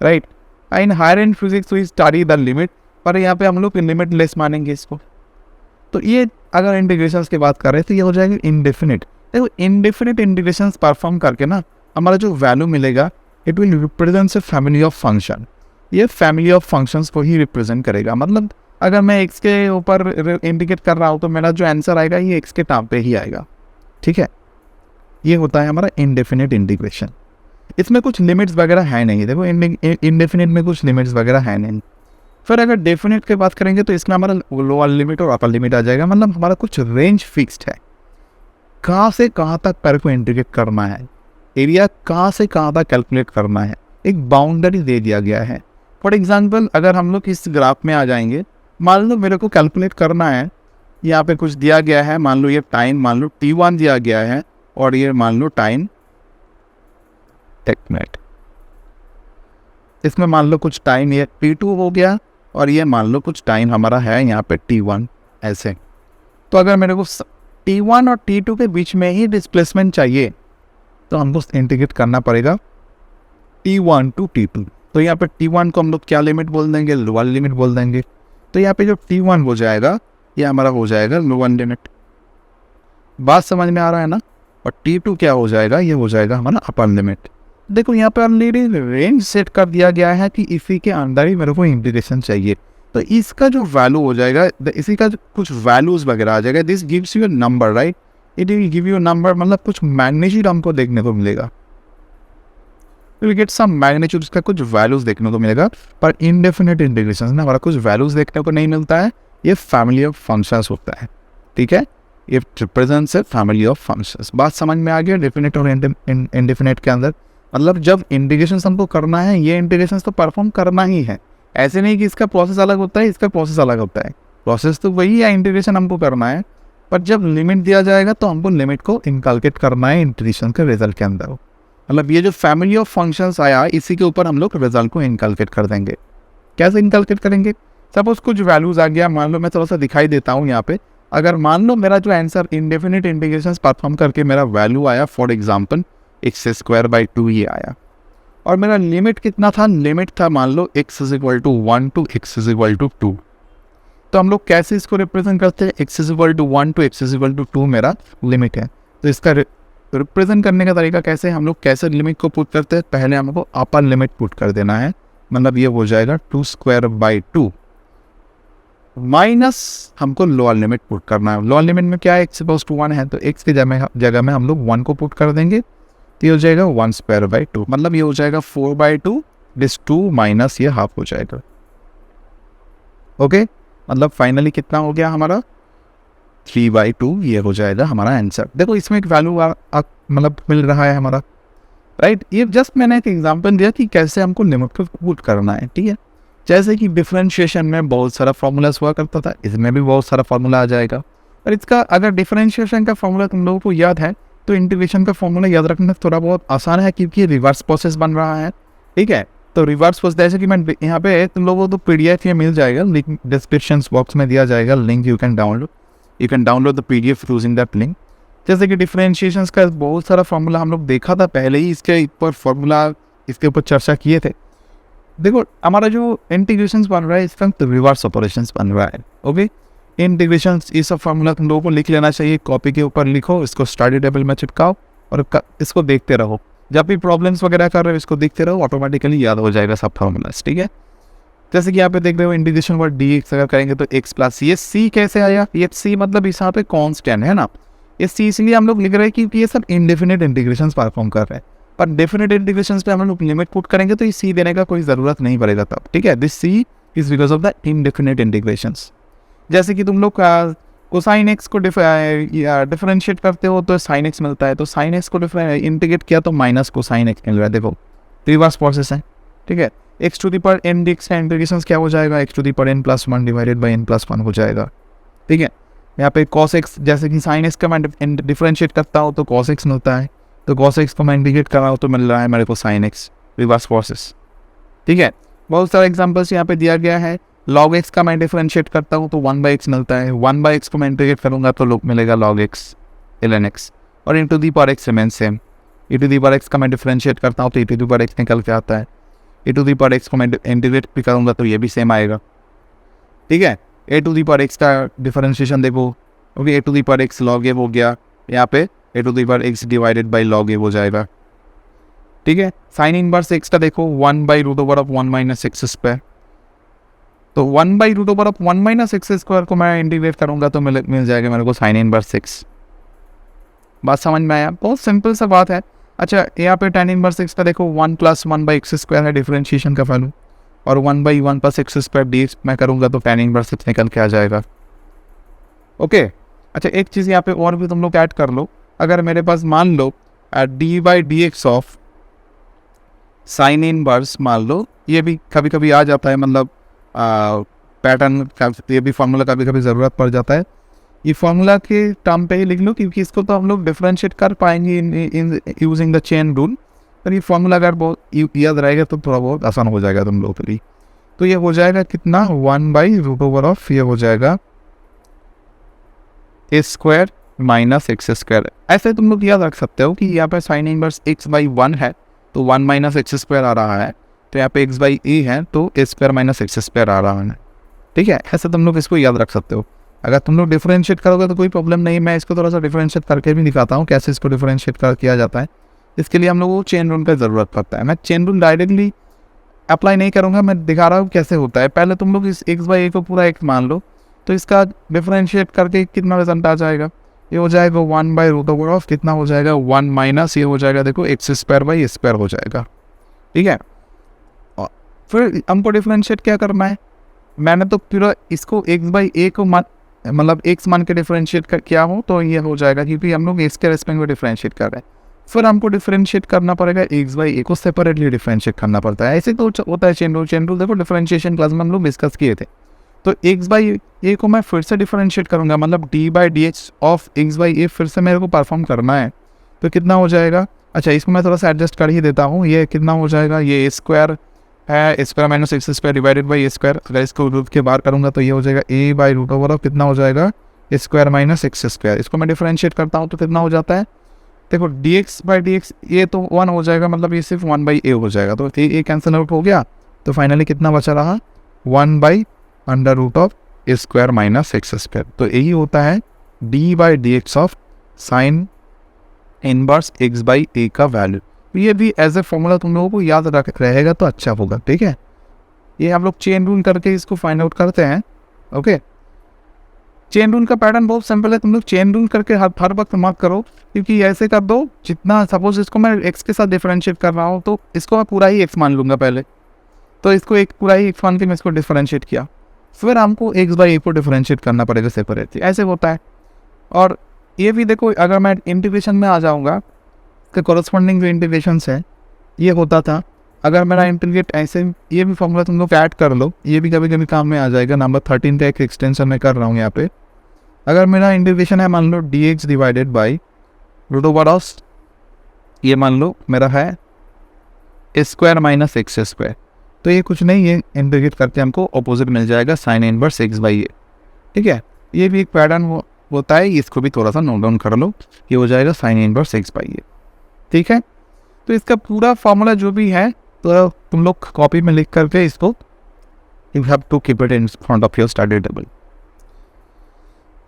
right. In higher end physics we study the limit, पर यहाँ पे हम लोग लिमिटलेस मानेंगे इसको। तो ये अगर इंटीग्रेशंस की बात कर रहे हैं तो ये हो जाएगा इनडेफिनिट। देखो इनडेफिनिट इंटीग्रेशंस परफॉर्म करके ना हमारा जो वैल्यू मिलेगा, it will represents a family of function. ये फैमिली ऑफ फंक्शंस को ही रिप्रेजेंट करेगा। मतलब अगर मैं एक्स के ऊपर इंडिकेट कर रहा हूँ तो मेरा जो आंसर आएगा ये एक्स के टर्म पे ही आएगा। ठीक है, ये होता है हमारा इनडेफिनिट इंटीग्रेशन। इसमें कुछ लिमिट्स वगैरह है नहीं, देखो इनडेफिनिट में कुछ लिमिट्स वगैरह है नहीं। फिर अगर डेफिनेट की बात करेंगे तो इसमें हमारा लोअर लिमिट और अपर लिमिट आ जाएगा, मतलब हमारा कुछ रेंज फिक्स्ड है, कहाँ से कहाँ तक पैर को इंटीग्रेट करना है, एरिया कहाँ से कहाँ तक कैलकुलेट करना है, एक बाउंड्री दे दिया गया है। फॉर एग्जांपल अगर हम लोग इस ग्राफ में आ जाएंगे, मान लो मेरे को कैलकुलेट करना है, यहाँ पे कुछ दिया गया है, मान लो ये टाइम मान लो t1 दिया गया है और ये मान लो टाइम 1 मिनट, इसमें मान लो कुछ टाइम ये t2 हो गया और ये मान लो कुछ टाइम हमारा है यहाँ पे t1 ऐसे। तो अगर मेरे को t1 और t2 के बीच में ही डिस्प्लेसमेंट चाहिए तो हमको इंटीग्रेट करना पड़ेगा t1 टू t2। तो यहाँ पे t1 को हम लोग क्या लिमिट बोल देंगे, लोअर लिमिट बोल देंगे। तो यहाँ पे जो t1 हो जाएगा ये हमारा हो जाएगा लोअर लिमिट, बात समझ में आ रहा है ना। और t2 क्या हो जाएगा, ये हो जाएगा हमारा अपर लिमिट। देखो यहाँ पे ऑलरेडी रेंज सेट कर दिया गया है कि इसी के अंदर ही मेरे को इंटीग्रेशन चाहिए। तो इसका जो वैल्यू हो जाएगा, इसी का कुछ वैल्यूज वगैरह आ जाएगा। This gives you a number, right, it will give you number, मतलब कुछ मैग्नीट्यूड हमको देखने को मिलेगा, विल गेट सम मैग्नीट्यूड, का कुछ वैल्यूज देखने को मिलेगा। पर इनडेफिनेट इंटीग्रेशन में हमारा कुछ वैल्यूज देखने को नहीं मिलता है, ये फैमिली ऑफ फंक्शंस होता है। ठीक है, ये represents a family of functions. बात समझ में आ गया डेफिनेट और इनडेफिनेट के अंदर। मतलब जब इंटीग्रेशन हमको करना है, ये इंटीग्रेशन तो परफॉर्म करना ही है। ऐसे नहीं कि इसका प्रोसेस अलग होता है, इसका प्रोसेस अलग होता है, प्रोसेस तो वही है, इंटीग्रेशन हमको करना है। पर जब लिमिट दिया जाएगा तो हमको लिमिट को इनकलकेट करना है इंटीग्रेशन के रिजल्ट के अंदर। मतलब ये जो फैमिली ऑफ फंक्शंस आया, इसी के ऊपर हम लोग रिजल्ट को इनकलकेट कर देंगे। कैसे इनकलकेट करेंगे, सपोज कुछ वैल्यूज आ गया, मान लो मैं थोड़ा सा दिखाई देता हूँ यहाँ पे। अगर मान लो मेरा जो आंसर इनडेफिनिट इंटीग्रेशन परफॉर्म करके मेरा वैल्यू आया, फॉर एग्जाम्पल x² 2 ये आया, और मेरा लिमिट कितना था, लिमिट था मान लो x = 1 to x = 2। तो हम लोग कैसे इसको रिप्रेजेंट करते हैं, x = 1 to x = 2 मेरा लिमिट है। तो इसका रिप्रेजेंट करने का तरीका कैसे, हम लोग कैसे लिमिट को पुट करते हैं, पहले हमको अपर लिमिट पुट कर देना है। मतलब ये हो जाएगा 2² 2 माइनस हमको लोअर लिमिट पुट करना है। लोअर लिमिट में क्या है, x = 1 है, तो x की जगह में हम लोग 1 को पुट कर देंगे, तो ये हो जाएगा 1² 2, मतलब ये हो जाएगा 4/2, दिस 2 माइनस ये हाफ हो जाएगा। ओके, मतलब फाइनली कितना हो गया हमारा 3/2, ये हो जाएगा हमारा आंसर। देखो इसमें एक वैल्यू मतलब मिल रहा है हमारा, राइट। ये जस्ट मैंने एक एग्जांपल दिया कि कैसे हमको लिमिट को पुट करना है, ठीक है। जैसे कि डिफरेंशिएशन में बहुत सारा फॉर्मूलाज हुआ करता था, इसमें भी बहुत सारा फॉर्मूला आ जाएगा। और इसका अगर डिफरेंशिएशन का फॉर्मूला तुम लोगों को याद है तो इंटीग्रेशन का फॉर्मूला याद रखना थोड़ा बहुत आसान है, क्योंकि रिवर्स प्रोसेस बन रहा है, ठीक है। तो रिवर्स प्रोसेस जैसे कि मैं यहाँ पे तुम लोगों को तो PDF ये मिल जाएगा, लिंक डिस्क्रिप्शन बॉक्स में दिया जाएगा, link you can download the PDF using that link. जैसे कि डिफरेंशिएशन का बहुत सारा फॉर्मूला हम लोग देखा था पहले ही, इसके ऊपर चर्चा किए थे। देखो हमारा जो इंटीग्रेशन बन रहा है इसका रिवर्स ऑपरेशन बन रहा है, ओके। इंटीग्रेशन ये सब फॉर्मूला तुम लोगों को लिख लेना चाहिए, कॉपी के ऊपर लिखो, इसको स्टडी टेबल में चिपकाओ और इसको देखते रहो। जब भी प्रॉब्लम्स वगैरह कर रहे हो इसको देखते रहो, ऑटोमेटिकली याद हो जाएगा सब फॉर्मूलाज, ठीक है। जैसे कि यहाँ पे देख रहे हो इंटीग्रेशन वर्ड dx अगर करेंगे तो x प्लस, ये c कैसे आया, ये c मतलब इस यहाँ पे कॉन्स्टेंट है ना, ये c इसलिए हम लोग लिख रहे हैं क्योंकि ये सब इंडेफिनिट इंटीग्रेशन परफॉर्म कर रहे हैं। पर डेफिनेट इंटीग्रेशन पे हम लोग लिमिट पुट करेंगे तो ये c देने का कोई ज़रूरत नहीं पड़ेगा तब, ठीक है। This c is because of the indefinite integrations. जैसे कि तुम लोग कोसाइन एक्स को डिफरेंशिएट करते हो तो साइन एक्स मिलता है, तो साइन एक्स को इंटीग्रेट किया तो माइनस कोसाइन एक्स मिल रहा है। देखो रिवर्स प्रोसेस है, ठीक है। X to the power n dx का इंटीग्रेशन क्या हो जाएगा, x to the power n+1 divided by n+1 हो जाएगा, ठीक है। यहाँ पे cos x, जैसे कि साइन एक्स का मैं डिफरेंशिएट करता हूँ तो cos x मिलता है, तो cos x को मैं इंटीग्रेट कर रहा हूँ तो मिल रहा है मेरे को साइन एक्स, रिवर्स प्रोसेस, ठीक है। बहुत सारे एग्जाम्पल्स यहाँ पे दिया गया है। log x का मैं डिफरेंशिएट करता हूँ तो 1/x मिलता है, 1/x को मैं इंटीग्रेट करूँगा तो लोग मिलेगा log x ln x, और into the power x same e to the power x का मैं डिफरेंशिएट करता हूँ तो e to the power x निकल के आता है, e to the power x को मैं इंटीग्रेट भी करूँगा तो ये भी सेम आएगा, ठीक है। a to the power x का डिफरेंशिएशन देखो, okay, a to the power x log a हो गया, यहाँ पे a to the power x divided by log a हो जाएगा, ठीक है। साइन इनवर्स x का देखो 1/√1 - x², तो 1/√1 - x² को मैं इंटीग्रेट करूँगा तो मिल जाएगा मेरे को साइन इनवर्स x। बात समझ में आया, बहुत सिंपल सा बात है। अच्छा यहाँ पे tan इनवर्स x का देखो 1 + 1/x² है डिफरेंशिएशन का वैल्यू, और 1/1 + x² dx मैं करूँगा तो tan इनवर्स x निकल के आ जाएगा, ओके। अच्छा एक चीज़ यहाँ पे और भी तुम लोग ऐड कर लो, अगर मेरे पास मान लो d/dx ऑफ साइन इनवर्स, मान लो ये भी कभी कभी आ जाता है, मतलब पैटर्न का ये भी फार्मूला कभी कभी ज़रूरत पड़ जाता है। ये फार्मूला के टर्म पे ही लिख लो क्योंकि इसको तो हम लोग डिफरेंशिएट कर पाएंगे in using the chain rule, पर ये फार्मूला अगर बहुत याद रहेगा तो थोड़ा बहुत आसान हो जाएगा तुम लोगों के लिए। तो ये हो जाएगा कितना 1/√, ये हो जाएगा a² - x²। ऐसे तुम लोग याद रख सकते हो कि यहाँ पे साइन इनवर्स x/1 है तो 1 - x² आ रहा है, तो यहाँ पे x/a है तो a² - x² आ रहा है, ठीक है। ऐसे तुम लोग इसको याद रख सकते हो। अगर तुम लोग डिफरेंशिएट करोगे तो कोई प्रॉब्लम नहीं, मैं इसको थोड़ा सा डिफरेंशिएट करके भी दिखाता हूँ कैसे इसको डिफरेंशिएट किया जाता है। इसके लिए हम लोग को चेन रूल का ज़रूरत पड़ता है। मैं चेन रूल डायरेक्टली अप्लाई नहीं करूँगा, मैं दिखा रहा हूँ कैसे होता है। पहले तुम लोग इस x/a को पूरा x मान लो, तो इसका डिफरेंशिएट करके कितना रिजल्ट आ जाएगा, ये हो जाएगा 1/√, कितना हो जाएगा 1 माइनस ये हो जाएगा देखो x²/a² हो जाएगा, ठीक है। फिर हमको डिफरेंशिएट क्या करना है, मैंने तो पूरा इसको x/a को मतलब x मान के डिफरेंशिएट किया हूँ तो ये हो जाएगा, क्योंकि हम लोग x के रेस्पेक्ट में डिफरेंशिएट कर रहे हैं। फिर हमको डिफरेंशिएट करना पड़ेगा x/a को सेपरेटली डिफरेंशिएट करना पड़ता है। ऐसे तो होता है चेन रूल देखो डिफरेंशिएशन क्लास में हम लोग डिस्कस किए थे। तो x/a को मैं फिर से डिफरेंशिएट करूँगा, मतलब d/dx ऑफ x/a फिर से मेरे को परफॉर्म करना है, तो कितना हो जाएगा। अच्छा इसको मैं थोड़ा सा एडजस्ट कर ही देता हूँ, ये कितना हो जाएगा, ये a² है, a² - x² divided by a²। अगर इसको रूट के बाहर करूँगा तो ये हो जाएगा a/√, कितना हो जाएगा a² - x²। इसको मैं डिफरेंशिएट करता हूँ तो कितना हो जाता है, देखो dx/dx ये तो 1 हो जाएगा, मतलब ये सिर्फ 1/a हो जाएगा, तो a कैंसिल आउट हो गया, तो फाइनली कितना बचा रहा 1/√a² - x²। तो यही होता है d/dx of sine inverse x/a का वैल्यू। ये भी एज ए फॉर्मूला तुम लोगों को याद रहेगा तो अच्छा होगा, ठीक है। ये हम लोग चेन रूल करके इसको फाइंड आउट करते हैं, ओके। चेन रूल का पैटर्न बहुत सिंपल है, तुम लोग चेन रूल करके हर वक्त मत करो, क्योंकि ऐसे कर दो जितना, सपोज इसको मैं x के साथ डिफरेंशिएट कर रहा हूँ तो इसको मैं पूरा ही x मान लूँगा पहले, तो इसको एक पूरा ही x मान के मैं इसको डिफरेंशिएट किया, फिर हमको एक्स बाई ए को डिफरेंशिएट करना पड़ेगा सेपरेटली, ऐसे होता है। और ये भी देखो, अगर मैं इंटीग्रेशन में आ जाऊँगा, इसके कॉरस्पॉन्डिंग जो इंटीग्रेशंस है ये होता था, अगर मेरा इंटीग्रेट ऐसे, ये भी फॉर्मूला तुम लोग ऐड कर लो, ये भी कभी कभी काम में आ जाएगा। नंबर 13 का एक एक्सटेंशन में कर रहा हूँ यहाँ पे। अगर मेरा इंटीग्रेशन है मान लो d x divided by root over of, ये मान लो मेरा है स्क्वायर माइनस एक्स स्क्वायर, तो ये कुछ नहीं, ये इंटीग्रेट करके हमको अपोजिट मिल जाएगा साइन इनवर्स एक्स बाई ए। ठीक है, ये भी एक पैटर्न होता है, इसको भी थोड़ा सा नोट डाउन कर लो, ये हो जाएगा साइन इनवर्स एक्स बाई ए। ठीक है, तो इसका पूरा फॉर्मूला जो भी है तो तुम लोग कॉपी में लिख करके इसको, you have to keep it in front of your study table.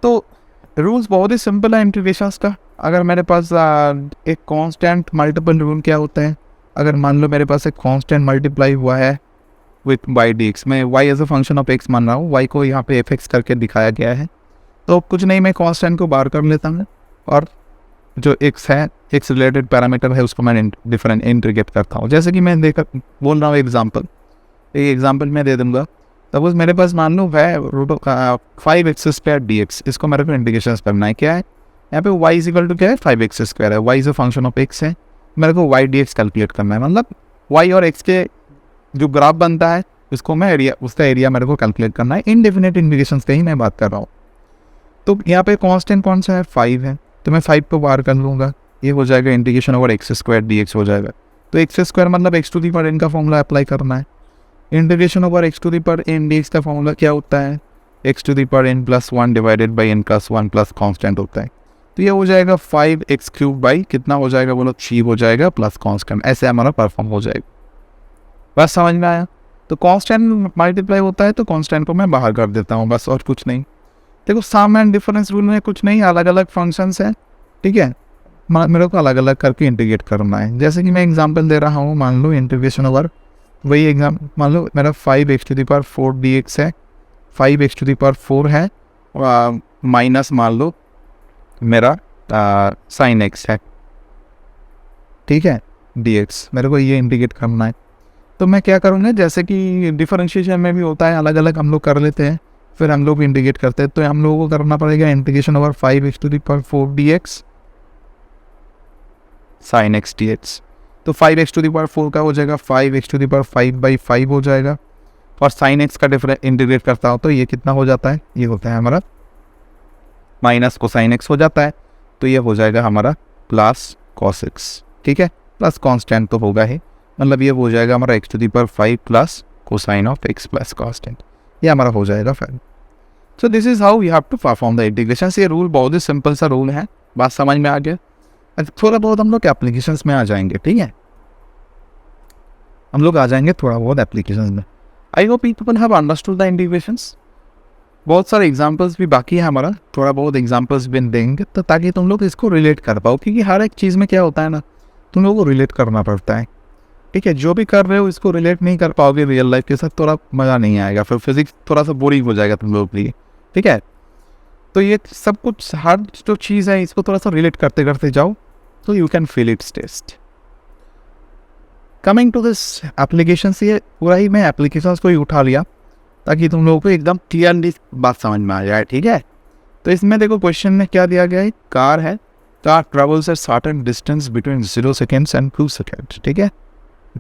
तो रूल्स बहुत ही सिंपल है इंटीग्रेशंस का। अगर मेरे पास एक कांस्टेंट मल्टीपल रूल क्या होता है, अगर मान लो मेरे पास एक कांस्टेंट मल्टीप्लाई हुआ है विथ वाई डी एक्स, मैं y as a function of x मान रहा हूँ, वाई को यहाँ पे एफ एक्स करके दिखाया गया है, तो कुछ नहीं, मैं कांस्टेंट को बाहर कर लेता हूँ और जो एक्स है, एक्स रिलेटेड पैरामीटर है, उसको मैं डिफरेंट इंटीग्रेट करता हूँ। जैसे कि मैं बोल रहा हूँ एग्जाम्पल, एक एग्जाम्पल मैं दे दूँगा। सपोज मेरे पास मान लो है root 5x square d x, इसको मेरे को इंटीग्रेशन करना है। क्या है यहाँ पे y इज इक्वल टू क्या है 5x स्क्वायर है, y is a function of x है, मेरे को y डी एक्स कैलकुलेट करना है। मतलब y और x के जो ग्राफ बनता है इसको मैं एरिया, उसका एरिया मेरे को कैलकुलेट करना है। इनडेफिनेट इंटीग्रेशन का ही मैं बात कर रहा हूँ। तो यहाँ पे कांस्टेंट कौन सा है 5 है, तो मैं 5 को बाहर कर लूँगा, ये हो जाएगा integration over x square d x हो जाएगा। तो एक्स स्क्वायर मतलब x to the power n का फॉर्मूला अप्लाई करना है। Integration over x to the power n d x का फॉर्मूला क्या होता है, x to the power n plus 1 divided by n plus 1 plus constant होता है। तो ये हो जाएगा 5x क्यूब बाई कितना हो जाएगा बोलो 3 हो जाएगा प्लस कॉन्स्टेंट, ऐसे हमारा परफॉर्म हो जाएगा। बस समझ में आया। तो कॉन्स्टेंट मल्टीप्लाई होता है तो कॉन्स्टेंट को मैं बाहर कर देता हूँ, बस और कुछ नहीं। देखो सम एंड डिफरेंस रूल में कुछ नहीं, अलग अलग फंक्शंस हैं। ठीक है, मेरे को अलग अलग करके इंटीग्रेट करना है। जैसे कि मैं एग्जांपल दे रहा हूँ, मान लो इंटीग्रेशन ओवर वही एग्जाम, मान लो मेरा 5x to the power 4 dx है, 5x टू द पावर 4 है माइनस मान लो मेरा साइन एक्स है। ठीक है, dx मेरे को ये इंटीग्रेट करना है। तो मैं क्या करूँगा, जैसे कि डिफरेंशिएशन में भी होता है, अलग अलग हम लोग कर लेते हैं, फिर हम लोग इंटीग्रेट करते हैं। तो हम लोगों को करना पड़ेगा integration over 5x to the power 4 dx sine x dx। तो 5x टू द पावर 4 का हो जाएगा 5x टू द पावर 5/5 हो जाएगा, और साइन एक्स का डिफरेंस इंटीग्रेट करता हो तो ये कितना हो जाता है, ये होता है हमारा माइनस कोसाइन एक्स हो जाता है, तो ये हो जाएगा हमारा प्लस कॉस एक्स। ठीक है, प्लस कांस्टेंट तो होगा ही, मतलब ये हो जाएगा हमारा x to the power 5 plus cosine of x plus constant, ये हमारा हो जाएगा फिर। So this is how you have to perform the integration. ये रूल बहुत ही सिंपल सा रूल है, बात समझ में आ गया। थोड़ा बहुत हम लोग एप्लीकेशंस में आ जाएंगे। ठीक है, हम लोग आ जाएंगे थोड़ा बहुत एप्लीकेशंस में। I hope people have understood the integrations. बहुत सारे एग्जांपल्स भी बाकी है हमारा, थोड़ा बहुत एग्जांपल्स भी देंगे तो ताकि तुम लोग इसको रिलेट कर पाओ, क्योंकि हर एक चीज़ में क्या होता है ना, तुम लोगों को रिलेट करना पड़ता है। ठीक है, जो भी कर रहे हो इसको रिलेट नहीं कर पाओगे रियल लाइफ के साथ, थोड़ा मज़ा नहीं आएगा, फिर फिजिक्स थोड़ा सा बोरिंग हो जाएगा तुम लोगों के लिए। ठीक है, तो ये सब कुछ हर जो चीज़ है इसको थोड़ा सा रिलेट करते करते जाओ तो you can feel its taste. Coming to this application, ये पूरा ही मैं एप्लीकेशंस को ही उठा लिया ताकि तुम लोगों को एकदम क्लियरली बात समझ में आ जाए। ठीक है, तो इसमें देखो क्वेश्चन में क्या दिया गया है, कार है, car travels at certain distance between 0 seconds and 2 seconds। ठीक है,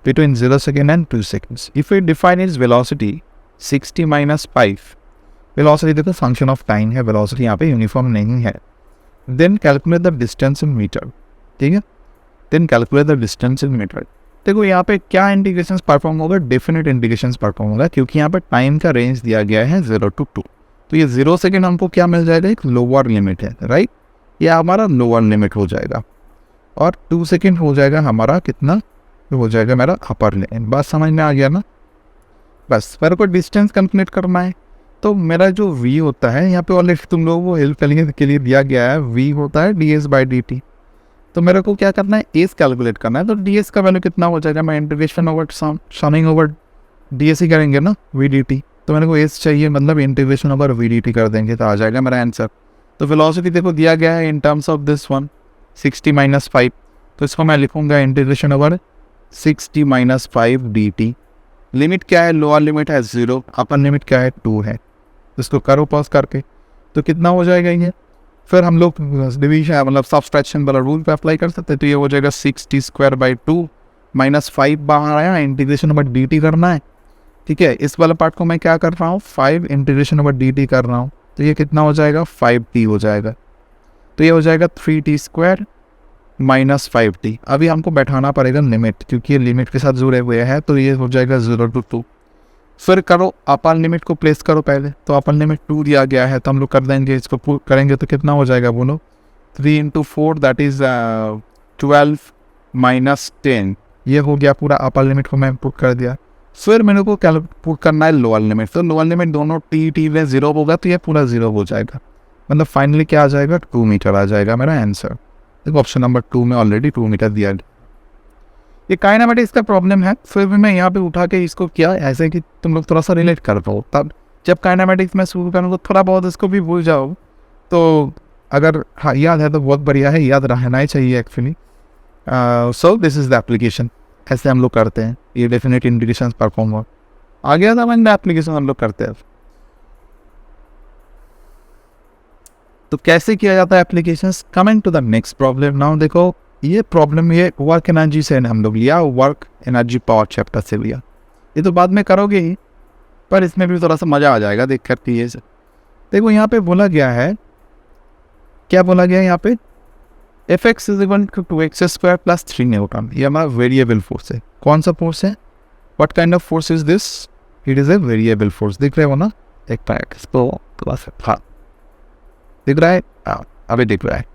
between 0 second and 2 seconds. If we define its velocity 60 minus 5, velocity देखो फंक्शन ऑफ टाइम है, velocity यहाँ पे यूनिफॉर्म नहीं है। Then calculate the distance in meter। ठीक है, then calculate the distance in meter। देखो यहाँ पे क्या इंटीग्रेशन परफॉर्म होगा, डेफिनेट इंटीग्रेशन परफॉर्म होगा, क्योंकि यहाँ पे टाइम का रेंज दिया गया है 0 to 2। तो ये 0 सेकेंड हमको क्या मिल जाएगा, एक लोअर लिमिट है, राइट, ये हमारा लोअर लिमिट हो जाएगा, और 2 सेकेंड हो जाएगा हमारा कितना, हो जाएगा मेरा अपर लिमिट। बात समझ में आ गया ना। बस मेरे को डिस्टेंस कैलकुलेट करना है, तो मेरा जो v होता है यहाँ पे ऑलरेडी तुम लोगों को हेल्प करने के लिए दिया गया है, v होता है ds/dt। तो मेरे को क्या करना है, एस कैलकुलेट करना है। तो ds का वैल्यू कितना हो जाएगा, मैं integration over summing over ds ही करेंगे ना v/dt, तो मेरे को एस चाहिए, मतलब इंटीग्रेशन ओवर v/dt कर देंगे तो आ जाएगा मेरा आंसर। तो वेलोसिटी देखो दिया गया है इन terms of this one 60 minus 5, तो इसको मैं लिखूंगा इंटीग्रेशन ओवर 60 - 5 dt। लिमिट क्या है, लोअर लिमिट है 0, अपर लिमिट क्या है 2 है। इसको करो पॉज करके, तो कितना हो जाएगा ये। फिर हम लोग डिवीजन मतलब सब्सट्रैक्शन वाला रूल पे अप्लाई कर सकते हैं। तो ये हो जाएगा 6t² माइनस 5 बाहर आया, इंटीग्रेशन ओवर dt करना है, ठीक है। इस वाला पार्ट को मैं क्या कर रहा हूँ, 5 इंटीग्रेशन ओवर dt कर रहा हूँ, तो ये कितना हो जाएगा 5t हो जाएगा। तो ये हो जाएगा 3t² माइनस 5t। अभी हमको बैठाना पड़ेगा लिमिट, क्योंकि ये लिमिट के साथ जुड़े हुए हैं, तो ये हो जाएगा 0 to 2। फिर करो अपर लिमिट को प्लेस करो पहले, तो अपर लिमिट 2 दिया गया है, तो हम लोग कर देंगे, इसको पुट करेंगे तो कितना हो जाएगा बोलो, 3 × 4 दैट इज़ 12 माइनस 10। ये हो गया पूरा अपर लिमिट को मैं पुट कर दिया। फिर मेरे को क्या पुट करना है लोअर लिमिट, तो लोअर लिमिट दोनों टी में 0 होगा, तो ये पूरा 0 हो जाएगा, मतलब फाइनली क्या आ जाएगा 2 मीटर आ जाएगा मेरा आंसर। देखो ऑप्शन नंबर 2 में ऑलरेडी 2 मीटर दिया। ये काइनेमेटिक्स का प्रॉब्लम है, फिर भी मैं यहाँ पे उठा के इसको किया ऐसे कि तुम लोग थोड़ा सा रिलेट कर पाओ। तब जब काइनेमेटिक्स में शुरू करूँगा थोड़ा बहुत इसको भी भूल जाओ, तो अगर हाँ याद है तो बहुत बढ़िया है, याद रहना ही चाहिए actually. So this is the application, ऐसे हम लोग करते हैं, ये डेफिनेट इंटीग्रेशन परफॉर्म हो आ गया था मैंने एप्लीकेशन हम लोग करते हैं। तो कैसे किया जाता है applications. Coming to the next problem now, देखो ये प्रॉब्लम ये वर्क एनर्जी से हम लोग लिया, वर्क एनर्जी पावर चैप्टर से लिया। ये तो बाद में करोगे ही, पर इसमें भी थोड़ा सा मज़ा आ जाएगा देख कर के। ये देखो यहाँ पे बोला गया है, क्या बोला गया है यहाँ पे, Fx is equal to 2x² plus 3 newton. ये हमारा वेरिएबल फोर्स है। कौन सा फोर्स है, what kind of force is this, it is a variable force. दिख रहे हो ना, एक पैक इसको क्लास हाँ दिख रहा है, अभी दिख रहा है।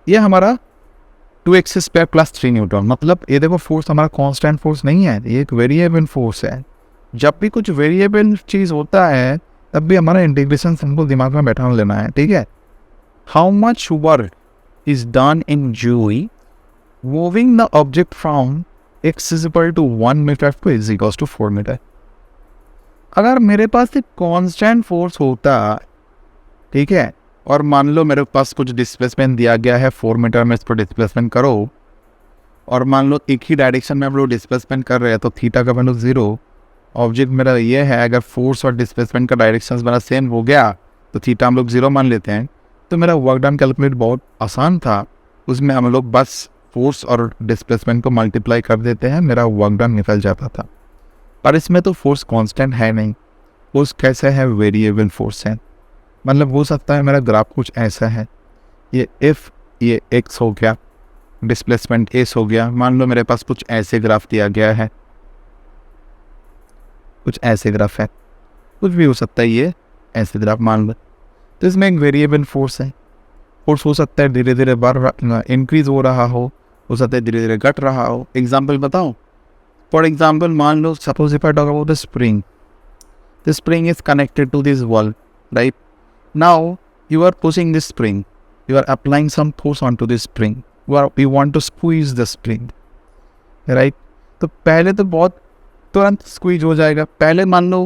ये हमारा 2x² प्लस 3 न्यूटन, मतलब ये देखो फोर्स हमारा कांस्टेंट फोर्स नहीं है, ये एक वेरिएबल फोर्स है। जब भी कुछ वेरिएबल चीज़ होता है तब भी हमारा इंटीग्रेशन हमको दिमाग में बैठा लेना है, ठीक है। How much work is done in जूई moving the object from x is equal to 1 metre to is equal to 4 metre. अगर मेरे पास एक कांस्टेंट फोर्स होता, ठीक है, और मान लो मेरे पास कुछ डिस्प्लेसमेंट दिया गया है 4 मीटर में, इसको डिस्प्लेसमेंट करो, और मान लो एक ही डायरेक्शन में हम लोग डिस्प्लेसमेंट कर रहे हैं, तो थीटा का वैल्यू 0। ऑब्जेक्ट मेरा ये है, अगर फोर्स और डिस्प्लेसमेंट का डायरेक्शन मेरा सेम हो गया तो थीटा हम लोग 0 मान लेते हैं। तो मेरा वर्क डन कैलकुलेट बहुत आसान था, उसमें हम लोग बस फोर्स और डिस्प्लेसमेंट को मल्टीप्लाई कर देते हैं, मेरा वर्क डन निकल जाता था। पर इसमें तो फोर्स कांस्टेंट है नहीं, फोर्स कैसे है, वेरिएबल फोर्स है। मतलब हो सकता है मेरा ग्राफ कुछ ऐसा है, ये एफ ये एक्स हो गया, डिस्प्लेसमेंट एस हो गया। मान लो मेरे पास कुछ ऐसे ग्राफ दिया गया है, कुछ ऐसे ग्राफ है, कुछ भी हो सकता है, ये ऐसे ग्राफ मान लो। तो इसमें एक वेरिएबल फोर्स है। फोर्स हो सकता है धीरे धीरे इंक्रीज हो रहा हो सकता है धीरे धीरे घट रहा हो। एग्जाम्पल बताओ, फॉर एग्जाम्पल मान लो suppose if I talk about the spring, the spring is connected to this wall, right. Now you are pushing this spring, you are applying some force onto this spring, you want to squeeze the spring, right? तो पहले तो बहुत तुरंत squeeze हो जाएगा। पहले मान लो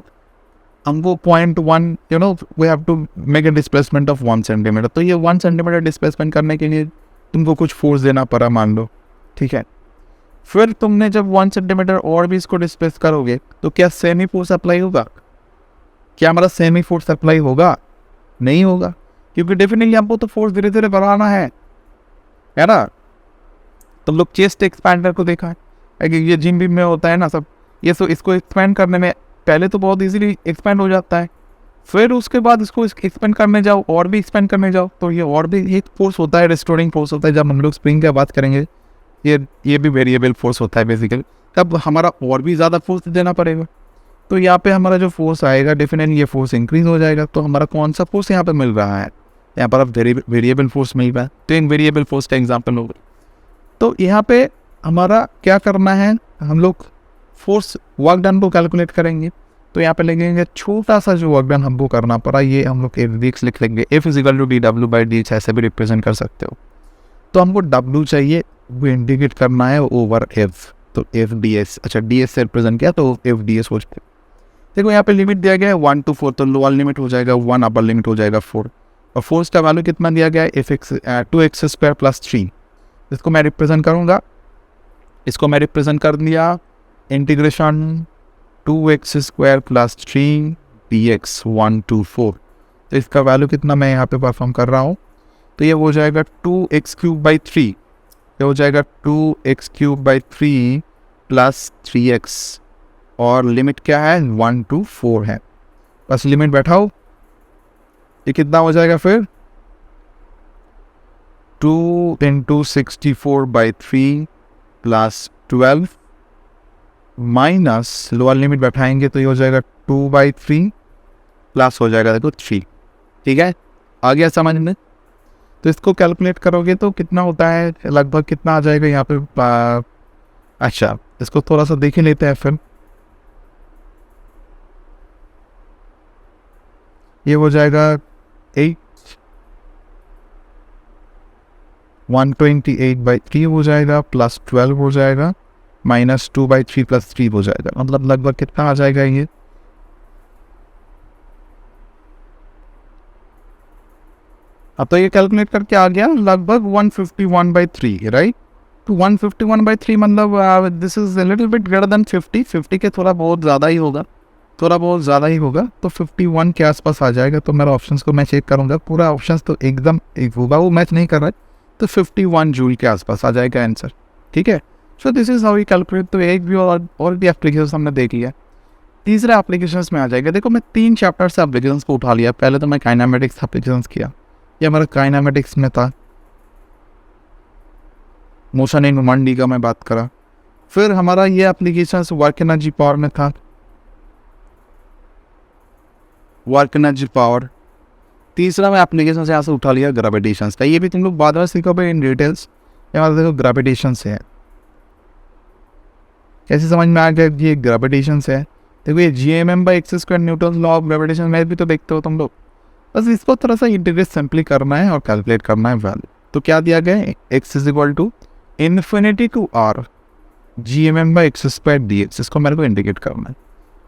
हमको 0.1 you know we have to make a displacement of 1 centimetre, तो ये 1 सेंटीमीटर डिस्प्लेसमेंट करने के लिए तुमको कुछ फोर्स देना पड़ा मान लो, ठीक है। फिर तुमने जब 1 सेंटीमीटर और भी इसको डिस्प्लेस करोगे तो क्या सेमी फोर्स अप्लाई होगा, क्या हमारा सेमी फोर्स अप्लाई होगा, नहीं होगा, क्योंकि डेफिनेटली हमको तो फोर्स धीरे धीरे बढ़ाना है ना। तुम लोग चेस्ट एक्सपैंडर को देखा है, ये जिम भी में होता है ना सब, ये तो इसको एक्सपैंड करने में पहले तो बहुत इजीली एक्सपैंड हो जाता है, फिर उसके बाद इसको एक्सपेंड करने जाओ और भी एक्सपेंड करने जाओ तो ये और भी एक फोर्स होता है, रेस्टोरिंग फोर्स होता है। जब हम लोग स्प्रिंग की बात करेंगे ये भी वेरिएबल फोर्स होता है बेसिकली, तब हमारा और भी ज़्यादा फोर्स देना पड़ेगा। तो यहाँ पे हमारा जो फोर्स आएगा डेफिनेटली ये फोर्स इंक्रीज हो जाएगा। तो हमारा कौन सा फोर्स यहाँ पे मिल रहा है, यहाँ पर अब वेरिएबल फोर्स मिल रहा है, तो एक वेरिएबल फोर्स का एग्जाम्पल होगा। तो यहाँ पे हमारा क्या करना है, हम लोग फोर्स वर्क डन को कैलकुलेट करेंगे। तो यहाँ पे लिखेंगे छोटा सा जो वर्क डन हमको करना पड़ा, ये हम लोग एफ लिख लेंगे, F is equal to d डब्ल्यू बाई डी एच, ऐसे भी रिप्रेजेंट कर सकते हो। तो हमको डब्ल्यू चाहिए, वो इंडिकेट करना है ओवर एफ, तो एफ डी एस, अच्छा डी एस से रिप्रेजेंट किया तो एफ डी एस हो जाएगा। देखो यहाँ पे लिमिट दिया गया है 1 to 4, तो लोअर लिमिट हो जाएगा 1, अपर लिमिट हो जाएगा 4, और फोर्स का वैल्यू कितना दिया गया है, एफ एक्स 2x² प्लस 3। इसको मैं रिप्रेजेंट करूँगा, इसको मैं रिप्रेजेंट कर दिया इंटीग्रेशन 2x² प्लस 3 dx 124, तो इसका वैल्यू कितना मैं यहाँ पे परफॉर्म कर रहा हूँ, तो ये हो जाएगा 2x³ by 3, ये हो जाएगा 2x³ by 3 प्लस 3x, और लिमिट क्या है 1 to 4 है, बस लिमिट बैठाओ, ये कितना हो जाएगा फिर 2 into 64 by 3 plus 12 minus lower limit बैठाएंगे तो ये हो जाएगा 2/3 प्लस हो जाएगा देखो 3, ठीक है, आ गया समझ में। तो इसको कैलकुलेट करोगे तो कितना होता है, लगभग कितना आ जाएगा यहाँ पे अच्छा इसको थोड़ा सा देख ही लेते हैं फिर, ये हो जाएगा 128/3 हो जाएगा प्लस 12 हो जाएगा माइनस 2/3 प्लस 3 हो जाएगा, मतलब लगभग कितना आ जाएगा ये, अब तो ये कैलकुलेट करके आ गया लगभग 151/3, राइट। तो 151/3 मतलब this is a little bit greater than 50 के थोड़ा बहुत ज़्यादा ही होगा, थोड़ा बहुत ज़्यादा ही होगा, तो 51 के आसपास आ जाएगा। तो मेरा ऑप्शंस को मैं चेक करूँगा, पूरा ऑप्शंस तो एकदम एक वो मैच नहीं कर रहा है, तो 51 जूल के आसपास आ जाएगा आंसर, ठीक है। सो this is how you calculate. तो एक भी और भी एप्लीकेशन हमने देख लिया, तीसरे एप्लीकेशन में आ जाएगा। देखो मैं 3 चैप्टर से एप्लीकेशन को उठा लिया, पहले तो मैं काइनेमेटिक्स एप्लीकेशन किया, ये हमारा काइनेमेटिक्स में था, मोशन इन मोमेंट डी का मैं बात करा, फिर हमारा ये एप्लीकेशन वर्क एनर्जी पावर में था, वर्क एनर्जी पावर। तीसरा मैं एप्लीकेशन से यहाँ से उठा लिया ग्रेविटेशन का, ये भी तुम लोग बाद में सीखोगे इन डिटेल्स। यहाँ देखो ग्रेविटेशन से है, कैसे समझ में आ गया ये ग्रेविटेशन से है, देखो ये Gmm/x² Newton law of gravitation में भी तो देखते हो तुम लोग, बस इसको थोड़ा सा इंटीग्रेट सिंपली करना है और कैलकुलेट करना है वैल्यू। तो क्या दिया गया है, x = infinity to r Gmm/x² dx, इसको मेरे को इंडिकेट करना है।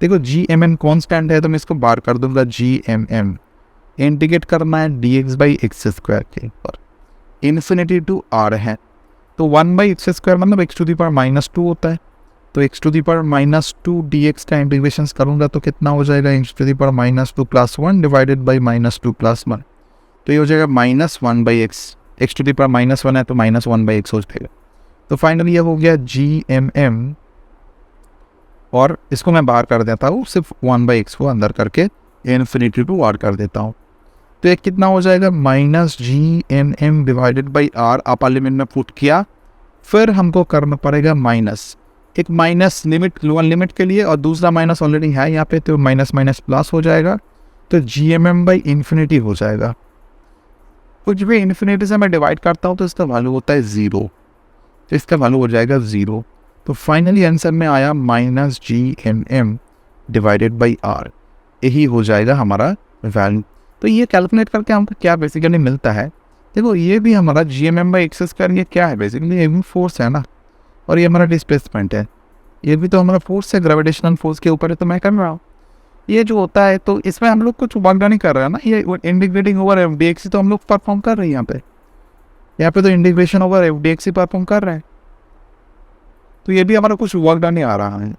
देखो Gmm कॉन्स्टेंट है तो मैं इसको बार कर दूंगा, Gmm इंडिकेट करना है dx/x² के ऊपर, इन्फिनिटी टू r है तो 1/x² मतलब x⁻² होता है, तो x⁻² dx का इंटीग्रेशन करूंगा तो कितना हो जाएगा, x⁻² + 1 डिवाइडेड बाई -2 + 1, तो ये हो जाएगा -1/x, x⁻1 है तो -1/x हो जाएगा। तो फाइनली ये हो गया Gmm, और इसको मैं बाहर कर देता हूँ, सिर्फ 1/x को अंदर करके इन्फिनिटी टू r कर देता हूँ, तो ये कितना हो जाएगा -Gmm divided by r, upper limit में पुट किया, फिर हमको करना पड़ेगा माइनस, एक माइनस लिमिट लोअर लिमिट के लिए और दूसरा माइनस ऑलरेडी है यहाँ पे, तो माइनस माइनस प्लस हो जाएगा, तो Gmm/∞ हो जाएगा। कुछ भी इन्फिनिटी से मैं डिवाइड करता हूँ तो इसका वैल्यू होता है 0, तो इसका वैल्यू हो जाएगा 0। तो फाइनली आंसर में आया -Gmm डिवाइडेड बाई r, यही हो जाएगा हमारा वैल्यू। तो ये कैलकुलेट करके हमको क्या बेसिकली मिलता है, देखो ये भी हमारा Gmm/x², ये क्या है बेसिकली, ये भी फोर्स है ना, और ये हमारा डिस्प्लेसमेंट है, ये भी तो हमारा फोर्स है, ग्रेविटेशनल फोर्स के ऊपर है, तो मैं कर रहा हूँ ये जो होता है, तो इसमें हम लोग कुछ वर्क नहीं कर रहे हैं ना, ये इंटीग्रेटिंग ओवर f(dx) तो हम लोग परफॉर्म कर रहे हैं यहाँ पे तो इंटीग्रेशन ओवर f(dx) परफॉर्म कर रहे हैं, तो ये भी हमारा कुछ वर्क नहीं आ रहा है,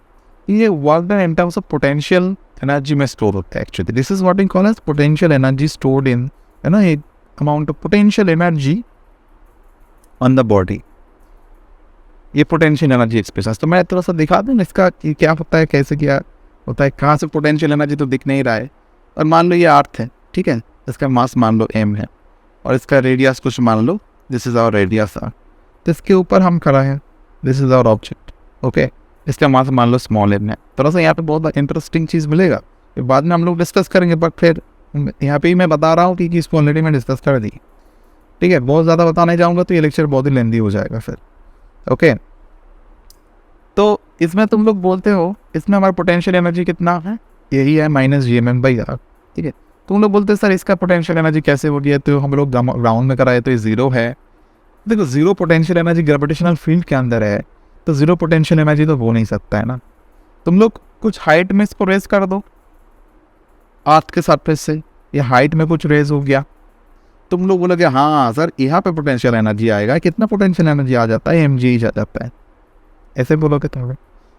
ये work done in terms of potential energy में स्टोर होता है। Actually this is what we call as potential energy stored in, है ना, एक amount of potential energy on the body, ये पोटेंशियल एनर्जी एक्सप्रेशन। तो मैं थोड़ा सा दिखा दूँ इसका कि क्या होता है, कैसे क्या होता है, कहाँ से पोटेंशियल एनर्जी तो दिख नहीं रहा है, और मान लो ये अर्थ है, ठीक है, इसका मास मान लो m है, और इसका रेडियस कुछ मान लो, this is our radius r, तो इसके ऊपर हम खड़ा है, this is our object, okay, इसका मास मान लो स्मॉल m है। थोड़ा सा यहाँ पे बहुत इंटरेस्टिंग चीज़ मिलेगा, फिर बाद में हम लोग डिस्कस करेंगे, बट फिर यहाँ पे ही मैं बता रहा हूँ कि इसको ऑलरेडी मैं डिस्कस कर दी, ठीक है, बहुत ज़्यादा बताने जाऊँगा तो ये लेक्चर बहुत ही लेंदी हो जाएगा फिर, ओके। तो इसमें तुम लोग बोलते हो इसमें हमारा पोटेंशियल एनर्जी कितना है, यही है -Gmm/r, ठीक है। तुम लोग बोलते हो सर इसका पोटेंशियल एनर्जी कैसे हो गया, तो हम लोग ग्राउंड में कराए तो ये 0 है। देखो 0 पोटेंशियल एनर्जी ग्रेविटेशनल फील्ड के अंदर है, तो 0 पोटेंशियल एनर्जी तो हो नहीं सकता है ना। तुम लोग कुछ हाइट में इसको रेज कर दो अर्थ के सरफेस से, ये हाइट में कुछ रेज हो गया, तुम लोग बोलोगे हाँ सर यहाँ पे पोटेंशियल एनर्जी आएगा, कितना पोटेंशियल एनर्जी आ जाता है, mgh आ जाता है, ऐसे बोलोगे तो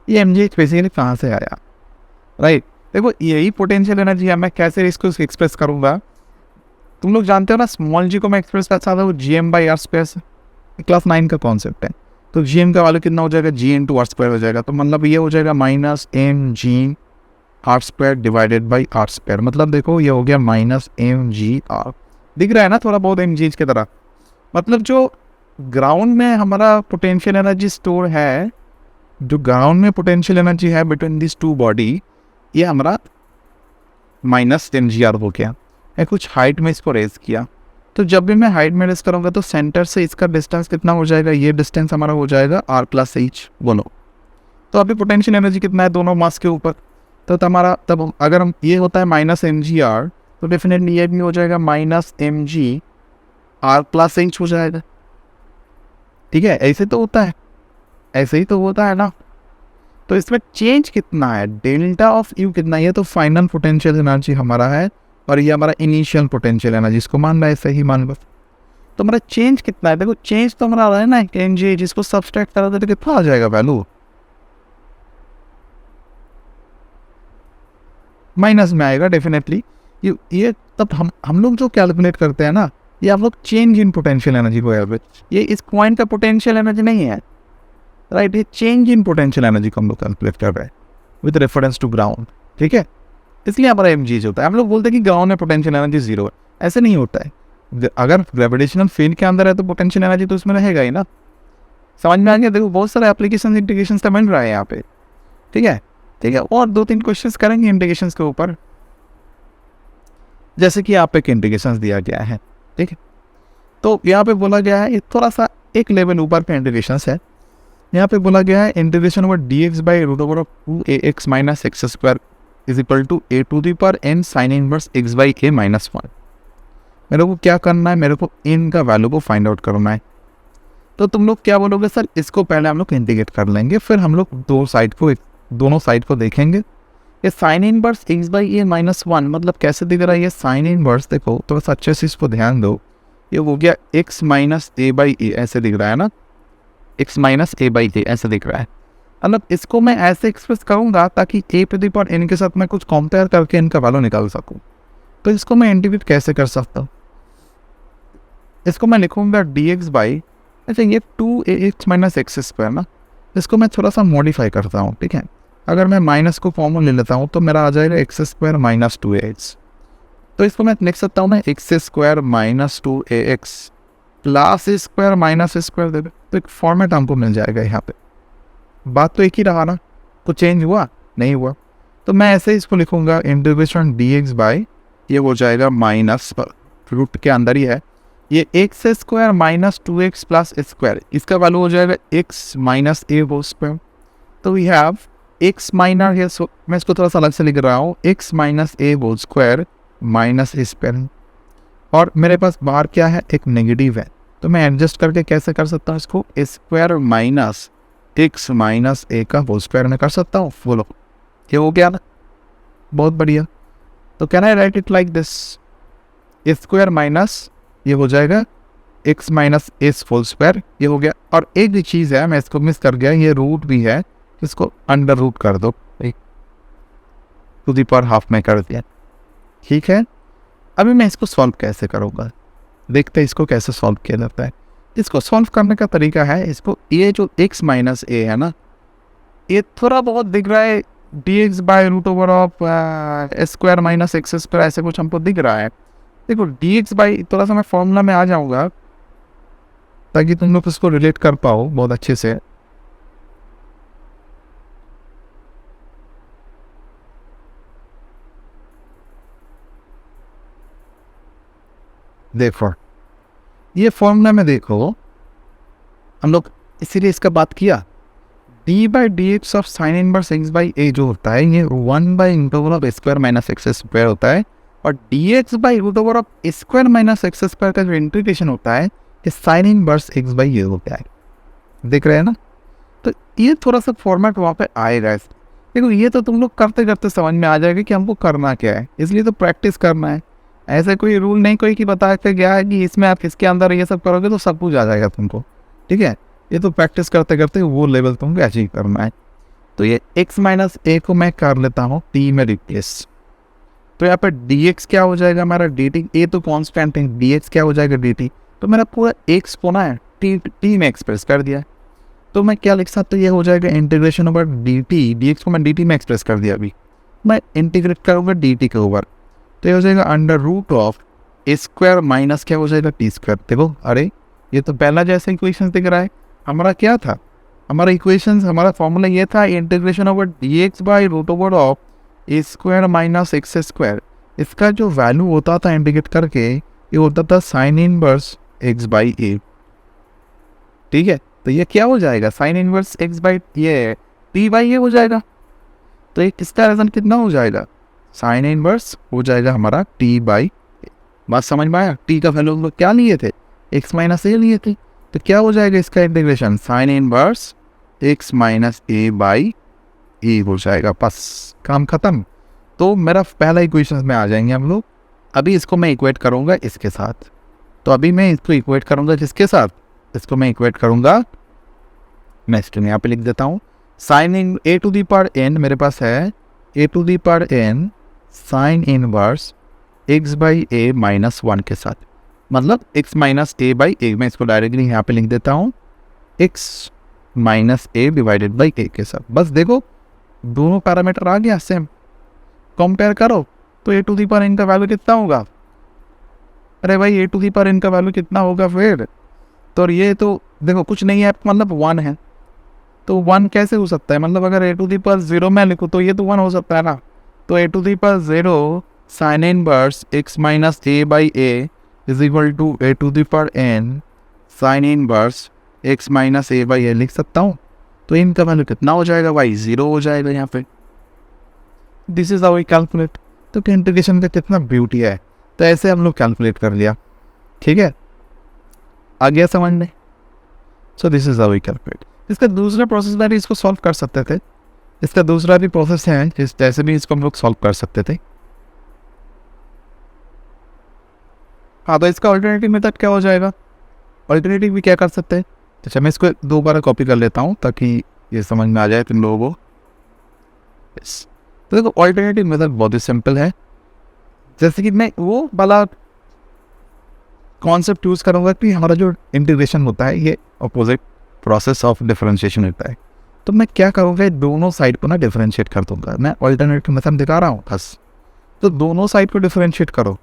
ये mgh बेसिकली कहाँ से आया, राइट। देखो यही पोटेंशियल एनर्जी है, मैं कैसे इसको एक्सप्रेस करूँगा। तुम लोग जानते हो ना, स्मॉल जी को मैं एक्सप्रेस कर सकता हूँ GM/r², क्लास 9 का कॉन्सेप्ट है। तो GM का वैल्यू कितना हो जाएगा, G×r² हो जाएगा। तो मतलब ये हो जाएगा -mg/r² डिवाइडेड बाई r²। मतलब देखो ये हो गया -mgr, दिख रहा है ना थोड़ा बहुत mg की तरह। मतलब जो ग्राउंड में हमारा पोटेंशियल एनर्जी स्टोर है, जो ग्राउंड में पोटेंशियल एनर्जी है बिटवीन दिस टू बॉडी, ये हमारा -mgr हो गया। मैं कुछ हाइट में इसको रेज किया, तो जब भी मैं हाइट में रेज करूँगा तो सेंटर से इसका डिस्टेंस कितना हो जाएगा, ये डिस्टेंस हमारा हो जाएगा r+h बोलो। तो अभी पोटेंशियल एनर्जी कितना है दोनों मास के ऊपर, तो हमारा तब अगर हम ये होता है -mgr, तो डेफिनेटली ये भी हो जाएगा -mgr+h हो जाएगा। ठीक है, ऐसे तो होता है, ऐसे ही तो होता है ना। तो इसमें चेंज कितना है, डेल्टा ऑफ यू कितना है, ये तो फाइनल पोटेंशियल एनर्जी हमारा है, और ये हमारा इनिशियल पोटेंशियल एनर्जी, इसको मान रहा है सही मान लो। तो हमारा चेंज कितना है, देखो चेंज तो हमारा आ रहा है ना mg, जिसको सब्सट्रैक्ट करा तो कितना आ जाएगा वैल्यू, माइनस में आएगा डेफिनेटली। ये तब हम लोग जो कैलकुलेट करते हैं ना, ये आप लोग चेंज इन पोटेंशियल एनर्जी को एवरेज, ये इस पॉइंट का पोटेंशियल एनर्जी नहीं है, राइट। ये चेंज इन पोटेंशियल एनर्जी को हम लोग कैलकुलेट कर रहे हैं विद रेफरेंस टू ग्राउंड। ठीक है, इसलिए हमारा mg जो होता है, हम लोग बोलते हैं कि ग्राउंड में पोटेंशियल एनर्जी 0 है, ऐसे नहीं होता है। अगर ग्रेविटेशनल फील्ड के अंदर है तो पोटेंशियल एनर्जी तो उसमें रहेगा ही ना। समझ में आ गया। देखो बहुत सारे एप्लीकेशन इंटीग्रेशन का मिल रहा है यहाँ पे। ठीक है, ठीक है, और 2-3 क्वेश्चन करेंगे इंटीग्रेशन के ऊपर, जैसे कि यहाँ पे इंटीग्रेशन दिया गया है। ठीक है, तो यहाँ पे बोला गया है, ये थोड़ा सा एक लेवल ऊपर पे इंटीग्रेशन है। यहाँ पे बोला गया है integration over dx/√2ax - x² is equal to a⁴n sin inverse x/a - 1। मेरे को क्या करना है, मेरे को इन का वैल्यू को फाइंड आउट करना है। तो तुम लोग क्या बोलोगे, सर इसको पहले हम लोग इंटीग्रेट कर लेंगे, फिर हम लोग दोनों साइड को देखेंगे। ये साइन इनवर्स x/a - 1 मतलब कैसे दिख रहा है, ये साइन इनवर्स देखो थोड़ा सा अच्छे से इसको ध्यान दो, ये हो गया x - a/a, ऐसे दिख रहा है ना, x - a/a ऐसे दिख रहा है। मतलब इसको मैं ऐसे एक्सप्रेस करूंगा ताकि a⁴n के साथ मैं कुछ कंपेयर करके इनका वैल्यू निकाल सकूं। तो इसको मैं इंटीग्रेट कैसे कर सकता हूँ, इसको मैं लिखूंगा dx/, अच्छा ये 2ax - x² ना, इसको मैं थोड़ा सा मॉडिफाई करता हूँ। ठीक है, अगर मैं माइनस को फॉर्म में ले लेता हूँ तो मेरा आ जाएगा x² - 2ax। तो इसको मैं लिख सकता हूँ मैं x² - 2ax plus a² - a², तो एक फॉर्मेट हमको मिल जाएगा यहाँ पे। बात तो एक ही रहा ना, कुछ चेंज हुआ नहीं हुआ। तो मैं ऐसे ही इसको लिखूंगा इंटीग्रेशन dx/, ये हो जाएगा माइनस रूट के अंदर ही है, ये x² - 2x प्लस a², इसका वैल्यू हो जाएगा x - a²। तो वी हैव x माइनस, मैं इसको थोड़ा सा अलग से लिख रहा हूँ, x - a² माइनस a², और मेरे पास बाहर क्या है, एक नेगेटिव है। तो मैं एडजस्ट करके कैसे कर सकता हूँ इसको, a² minus x minus a² में कर सकता हूँ। बोलो ये हो गया ना, बहुत बढ़िया। तो can I right it like this, a² minus ये हो जाएगा x माइनस a², ये हो गया। और एक भी चीज़ है, मैं इसको मिस कर गया, ये रूट भी है, इसको अंडर रूट कर दो, टू द पावर हाफ में कर दिया। ठीक है, अभी मैं इसको सॉल्व कैसे करूँगा, देखते हैं इसको कैसे सॉल्व किया जाता है। इसको सॉल्व करने का तरीका है, इसको ये जो x माइनस a है ना, ये थोड़ा बहुत दिख रहा है dx/√a² - x², ऐसे कुछ हमको दिख रहा है। देखो dx/, थोड़ा सा मैं फॉर्मूला में आ जाऊंगा ताकि तुम लोग इसको रिलेट कर पाओ बहुत अच्छे से। देखो ये फॉर्मूला में देखो, हम लोग इसीलिए इसका बात किया, d/dx of sine inverse x/a जो होता है ये 1/√a² - x² होता है, और dx/√a² - x² का जो इंटीग्रेशन होता है ये साइन इनवर्स x/a होता है। देख रहे हैं ना, तो ये थोड़ा सा फॉर्मेट वहाँ पे आएगा। देखो ये तो तुम लोग करते करते समझ में आ जाएगा कि हमको करना क्या है, इसलिए तो प्रैक्टिस करना है। ऐसा कोई रूल नहीं कोई कि बता के गया है कि इसमें आप इसके अंदर ये सब करोगे तो सब कुछ आ जाएगा तुमको। ठीक है, ये तो प्रैक्टिस करते करते वो लेवल तुमको अचीव करना है। तो ये x माइनस ए को मैं कर लेता हूँ t में रिप्लेस। तो यहाँ पर dx क्या हो जाएगा हमारा dt, a तो कांस्टेंट है, dx क्या हो जाएगा dt। तो मेरा पूरा x को ना t में एक्सप्रेस कर दिया। तो मैं क्या लिख सकता हूँ, ये हो जाएगा इंटीग्रेशन ओवर dt, dx को मैं dt में एक्सप्रेस कर दिया। अभी मैं इंटीग्रेट करूँगा dt के ऊपर, तो ये हो जाएगा under root of a square minus क्या हो जाएगा टी स्क्वायर। देखो अरे ये तो पहला जैसा इक्वेशन दिख रहा है। हमारा क्या था, हमारा इक्वेशन, हमारा फॉर्मूला ये था integration over d x by root over of a square minus x square. इसका जो वैल्यू होता था इंटीग्रेट करके, ये होता था साइन इनवर्स एक्स बाई ए। ठीक है, तो ये क्या हो जाएगा, साइन इनवर्स एक्स बाई ये टी बाई ए हो जाएगा। तो एक इसका रेजन कितना हो जाएगा, साइन इनवर्स हो जाएगा हमारा टी बाई। बात समझ में आया, टी का वैल्यू हम लोग क्या लिए थे, एक्स माइनस ए लिए थे। तो क्या हो जाएगा इसका integration, sine inverse x minus a by a हो जाएगा। बस काम खत्म। तो मेरा पहला इक्वेशन में आ जाएंगे हम लोग। अभी इसको मैं इक्वेट करूँगा इसके साथ। तो अभी मैं इसको इक्वेट करूँगा जिसके साथ, इसको मैं इक्वेट करूँगा, मैं इसको यहाँ पे लिख देता हूँ, sine in a to the power n मेरे पास है, a to the power n sine inverse x by a minus 1 के साथ, मतलब x minus a by a. मैं इसको डायरेक्टली यहाँ पे लिख देता हूँ x minus a divided by a के साथ। बस देखो दोनों पैरामीटर आ गया सेम, कंपेयर करो। तो a to the power n का वैल्यू कितना होगा, अरे भाई ए टू दी पावर एन का वैल्यू कितना होगा फिर। तो ये तो देखो कुछ नहीं है, मतलब 1 है। तो 1 कैसे हो सकता है, मतलब अगर ए टू दी पावर 0 मैं लिखूँ तो ये तो 1 हो सकता है ना। तो a to the power 0 sine inverse x minus a by a is equal to a to the power n sine inverse x minus a by a लिख सकता हूँ। तो इनका वैल्यू कितना हो जाएगा भाई, 0 हो जाएगा यहाँ पे। This is how we calculate. तो इंटीग्रेशन का कितना ब्यूटी है। तो ऐसे हम लोग कैलकुलेट कर लिया, ठीक है, आ गया समझ में। So this is how we calculate. इसका दूसरा प्रोसेस में भी इसको सॉल्व कर सकते थे। इसका दूसरा भी प्रोसेस है जिस जैसे भी इसको हम लोग सॉल्व कर सकते थे। हाँ, तो इसका अल्टरनेटिव मेथड क्या हो जाएगा, अल्टरनेटिव भी क्या कर सकते हैं। अच्छा मैं इसको दोबारा कॉपी कर लेता हूँ ताकि ये समझ में आ जाए तुम लोगों को। तो देखो अल्टरनेटिव मेथड बहुत ही सिंपल है। जैसे कि मैं वो वाला कॉन्सेप्ट यूज़ करूँगा कि हमारा जो इंटीग्रेशन होता है ये अपोजिट प्रोसेस ऑफ डिफरेंशिएशन होता है। तो मैं क्या करूँगा, दोनों साइड को ना डिफरेंशिएट कर दूंगा। मैं अल्टरनेटिव मेथड दिखा रहा हूँ बस। तो दोनों साइड को डिफरेंशिएट करो।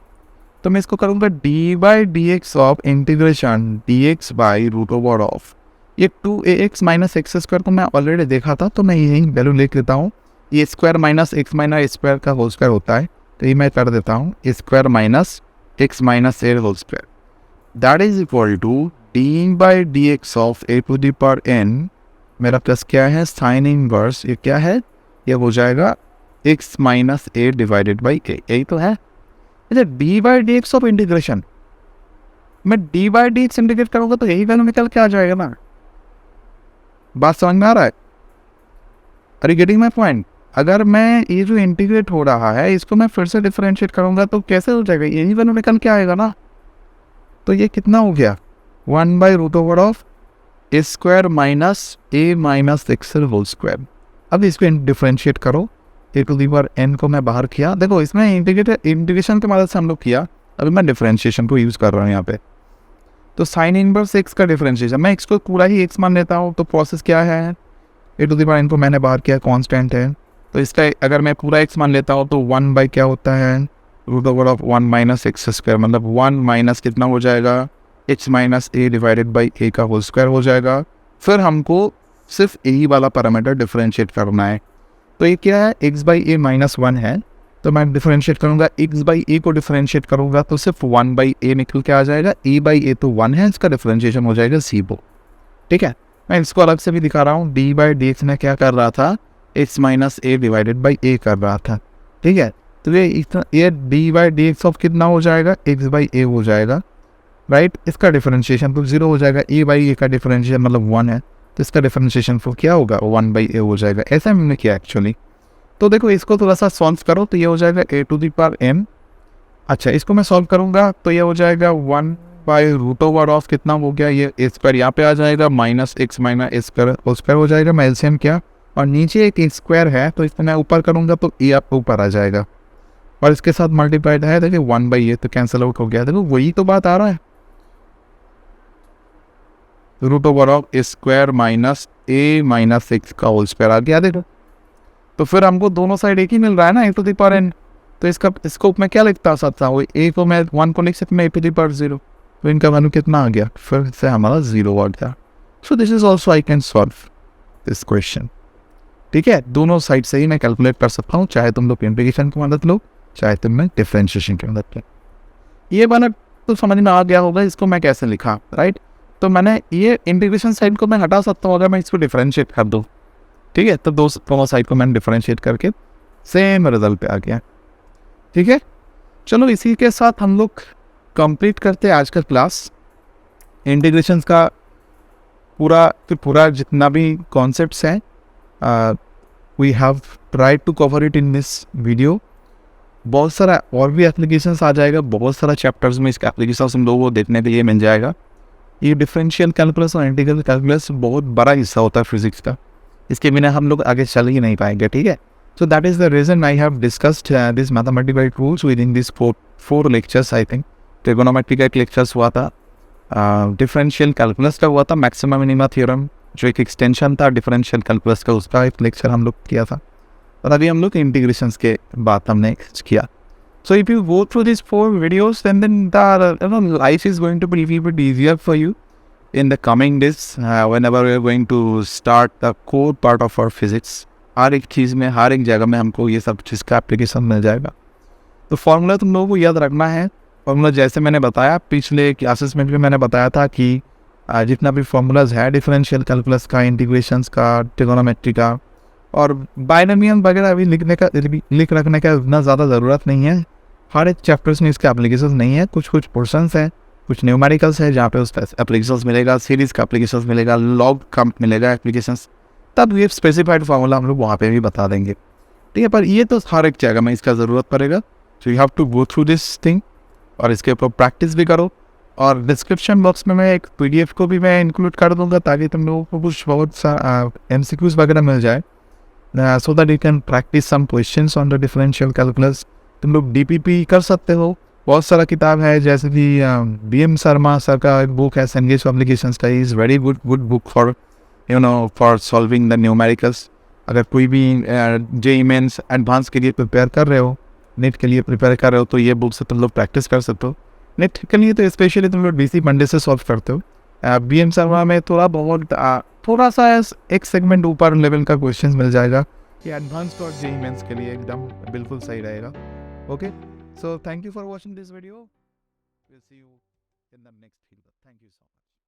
तो मैं इसको करूँगा d by d x of integration d x by root over of ये 2ax माइनस एक्स स्क्वायर को मैं ऑलरेडी देखा था, तो मैं यही वैल्यू लिख लेता हूँ। ये square minus x minus square का होल स्क्वायर होता है, तो ये मैं कर देता हूँ square minus x minus a whole square that is equal to d by d x of a to the power n. मेरा प्लस क्या है, साइन इनवर्स ये क्या है, ये हो जाएगा x minus a divided by a, यही तो है। अच्छा d by d x of integration, मैं d by d x integrate करूँगा तो यही वैल्यू निकल के आ जाएगा ना। बात समझ में आ रहा है, अरे गेटिंग माई पॉइंट। अगर मैं ये जो इंटीग्रेट हो रहा है इसको मैं फिर से डिफरेंशिएट करूँगा तो कैसे हो जाएगा, यही वैल्यू निकल के आएगा ना। तो ये कितना हो गया, 1 by root over of a square minus a minus x whole square. अब इसको डिफरेंशिएट करो, a to the power n को मैं बाहर किया। देखो इसमें इंटीग्रेशन की मदद से हम लोग किया, अभी मैं डिफरेंशिएशन को यूज़ कर रहा हूँ यहाँ पे। तो साइन इनवर्स एक्स का डिफरेंशिएशन, मैं एक्स को पूरा ही एक्स मान लेता हूँ। तो प्रोसेस क्या है, a to the power n को मैंने बाहर किया, कांस्टेंट है। तो इसका अगर मैं पूरा एक्स मान लेता हूँ तो 1 बाई क्या होता है, root over of 1 minus x square, मतलब 1 माइनस कितना हो जाएगा, x minus a divided by a का होल स्क्वायर हो जाएगा। फिर हमको सिर्फ यही वाला पैरामीटर डिफरेंशिएट करना है। तो ये क्या है, एक्स बाई ए माइनस 1 है। तो मैं डिफरेंशिएट करूँगा, एक्स बाई ए को डिफरेंशिएट करूँगा तो सिर्फ 1 बाई ए निकल के आ जाएगा। ए बाई ए तो 1 है, इसका डिफरेंशिएशन हो जाएगा 0। ठीक है, मैं इसको अलग से भी दिखा रहा हूँ। डी बाई डी एक्स में क्या कर रहा था, x minus a divided by a कर रहा था। ठीक है, तो ये d by d x of कितना हो जाएगा, एक्स बाई ए हो जाएगा, राइट। इसका डिफरेंशिएशन तो 0 हो जाएगा। ए बाई ए का डिफरेंशिएशन मतलब 1 है, तो इसका डिफरेंशिएशन फिर क्या होगा, 1 बाई ए हो जाएगा। ऐसा हमने किया एक्चुअली। तो देखो इसको थोड़ा सा सॉल्व करो तो ये हो जाएगा ए टू दी पावर एन। अच्छा इसको मैं सॉल्व करूँगा तो ये हो जाएगा 1 बाई रूट ओवर ऑफ कितना हो गया, ये ए स्क्वायर यहाँ पे आ जाएगा, माइनस एक्स माइनस ए स्क्वायर हो जाएगा। मैं एलसीएम किया और नीचे एक स्क्वायर है, तो इसमें मैं ऊपर करूँगा तो ए आपको ऊपर आ जाएगा, और इसके साथ मल्टीप्लाइड है, देखिए 1/a, तो कैंसिल आउट हो गया। देखो वही तो बात आ रहा है, root over of a square minus a minus 6 का होल स्क्वायर आ गया। देखो तो फिर हमको दोनों साइड एक ही मिल रहा है ना, ए टू द पावर n। तो इसका स्कोप में क्या लिखता सकता हूँ, ए को मैं 1 को लिख सकता हूँ ए टू द पावर 0, तो इनका वैल्यू कितना आ गया, फिर से हमारा 0 आ गया। सो this is also I can solve this question. ठीक है, दोनों साइड से ही मैं कैलकुलेट कर सकता हूँ, चाहे तुम लोग इंटीग्रेशन की मदद लो, चाहे तुम मैं डिफरेंशिएशन की मदद लो। ये वाला तो समझ में आ गया होगा, इसको मैं कैसे लिखा, राइट। तो मैंने ये इंटीग्रेशन साइड को मैं हटा सकता हूँ अगर मैं इसको डिफरेंशिएट कर दूँ। ठीक है, तो दोनों साइड को मैंने डिफरेंशिएट करके सेम रिजल्ट पे आ गया। ठीक है, चलो इसी के साथ हम लोग कंप्लीट करते हैं आज का क्लास। इंटीग्रेशन का पूरा जितना भी कॉन्सेप्ट्स हैं, we have tried to cover it in this video. बहुत सारा और भी एप्लीकेशंस आ जाएगा, बहुत सारा चैप्टर्स में इसका एप्लीकेशंस हम लोगों को देखने के लिए मिल जाएगा। ये डिफरेंशियल कैलकुलस और इंटीग्रल कैलकुलस बहुत बड़ा हिस्सा होता है फिजिक्स का, इसके बिना हम लोग आगे चल ही नहीं पाएंगे। ठीक है, so that is the reason I have discussed this mathematical tools with in this four lectures. I think trigonometry का एक लेक्चर्स हुआ था, डिफरेंशियल कैलकुलस का हुआ था, मैक्सिमा मिनिमा थ्योरम जो एक एक्सटेंशन था डिफरेंशियल कैलकुलस का, उसका एक लेक्चर हम लोग किया था, और अभी हम लोग इंटीग्रेशंस के बात हमने किया। So if you go through these 4 videos, then the life is going to be a little bit easier for you in the coming days, whenever we are going to start the core part of our physics. हर एक चीज़ में, हर एक जगह में हमको ये सब चीज़ का application मिल जाएगा। तो फॉर्मूला तुम लोगों को याद रखना है। फॉर्मूला जैसे मैंने बताया पिछले क्लासेस में भी मैंने बताया था कि जितना भी फॉर्मूलाज है डिफरेंशियल कैलकुलस का, इंटीग्रेशंस का, ट्रिगोनोमेट्री का और बाइनोमियल वगैरह अभी लिख रखने का इतना ज़्यादा ज़रूरत नहीं है। हर एक चैप्टर्स में इसके एप्लीकेशंस नहीं है, कुछ पोर्शंस हैं, कुछ न्यूमेरिकल्स है जहाँ पे उस एप्लीकेशंस मिलेगा, सीरीज़ का एप्लीकेशंस मिलेगा, लॉग का मिलेगा एप्लीकेशंस, तब ये स्पेसिफाइड फार्मूला हम लोग वहाँ पे भी बता देंगे। ठीक है, पर ये तो हर एक जगह में इसका ज़रूरत पड़ेगा। So you have to go through this thing और इसके ऊपर प्रैक्टिस भी करो। और डिस्क्रिप्शन बॉक्स में मैं एक PDF को भी मैं इंक्लूड कर दूँगा ताकि तुम लोगों को कुछ बहुत सारा MCQs वगैरह मिल जाए, so that you can practice some questions on the differential calculus। तुम लोग DPP कर सकते हो, बहुत सारा किताब है, जैसे कि BM शर्मा सर का एक बुक है सेंगेज एप्लीकेशंस का, is very good book for for solving the numericals. अगर कोई भी JEE मेंस एडवांस के लिए प्रिपेयर कर रहे हो, नेट के लिए प्रिपेयर कर रहे हो, तो ये बुक से तुम लोग प्रैक्टिस कर सकते हो। नेट के लिए तो स्पेशली तुम लोग DC पंडे से सॉल्व करते हो। BM शर्मा में थोड़ा सा एक सेगमेंट ऊपर लेवल का क्वेश्चन मिल जाएगा, ये एडवांस्ड और JEE मेंस के लिए एकदम बिल्कुल सही रहेगा। Okay, so thank you for watching this video, will see you in the next video. Thank you so much.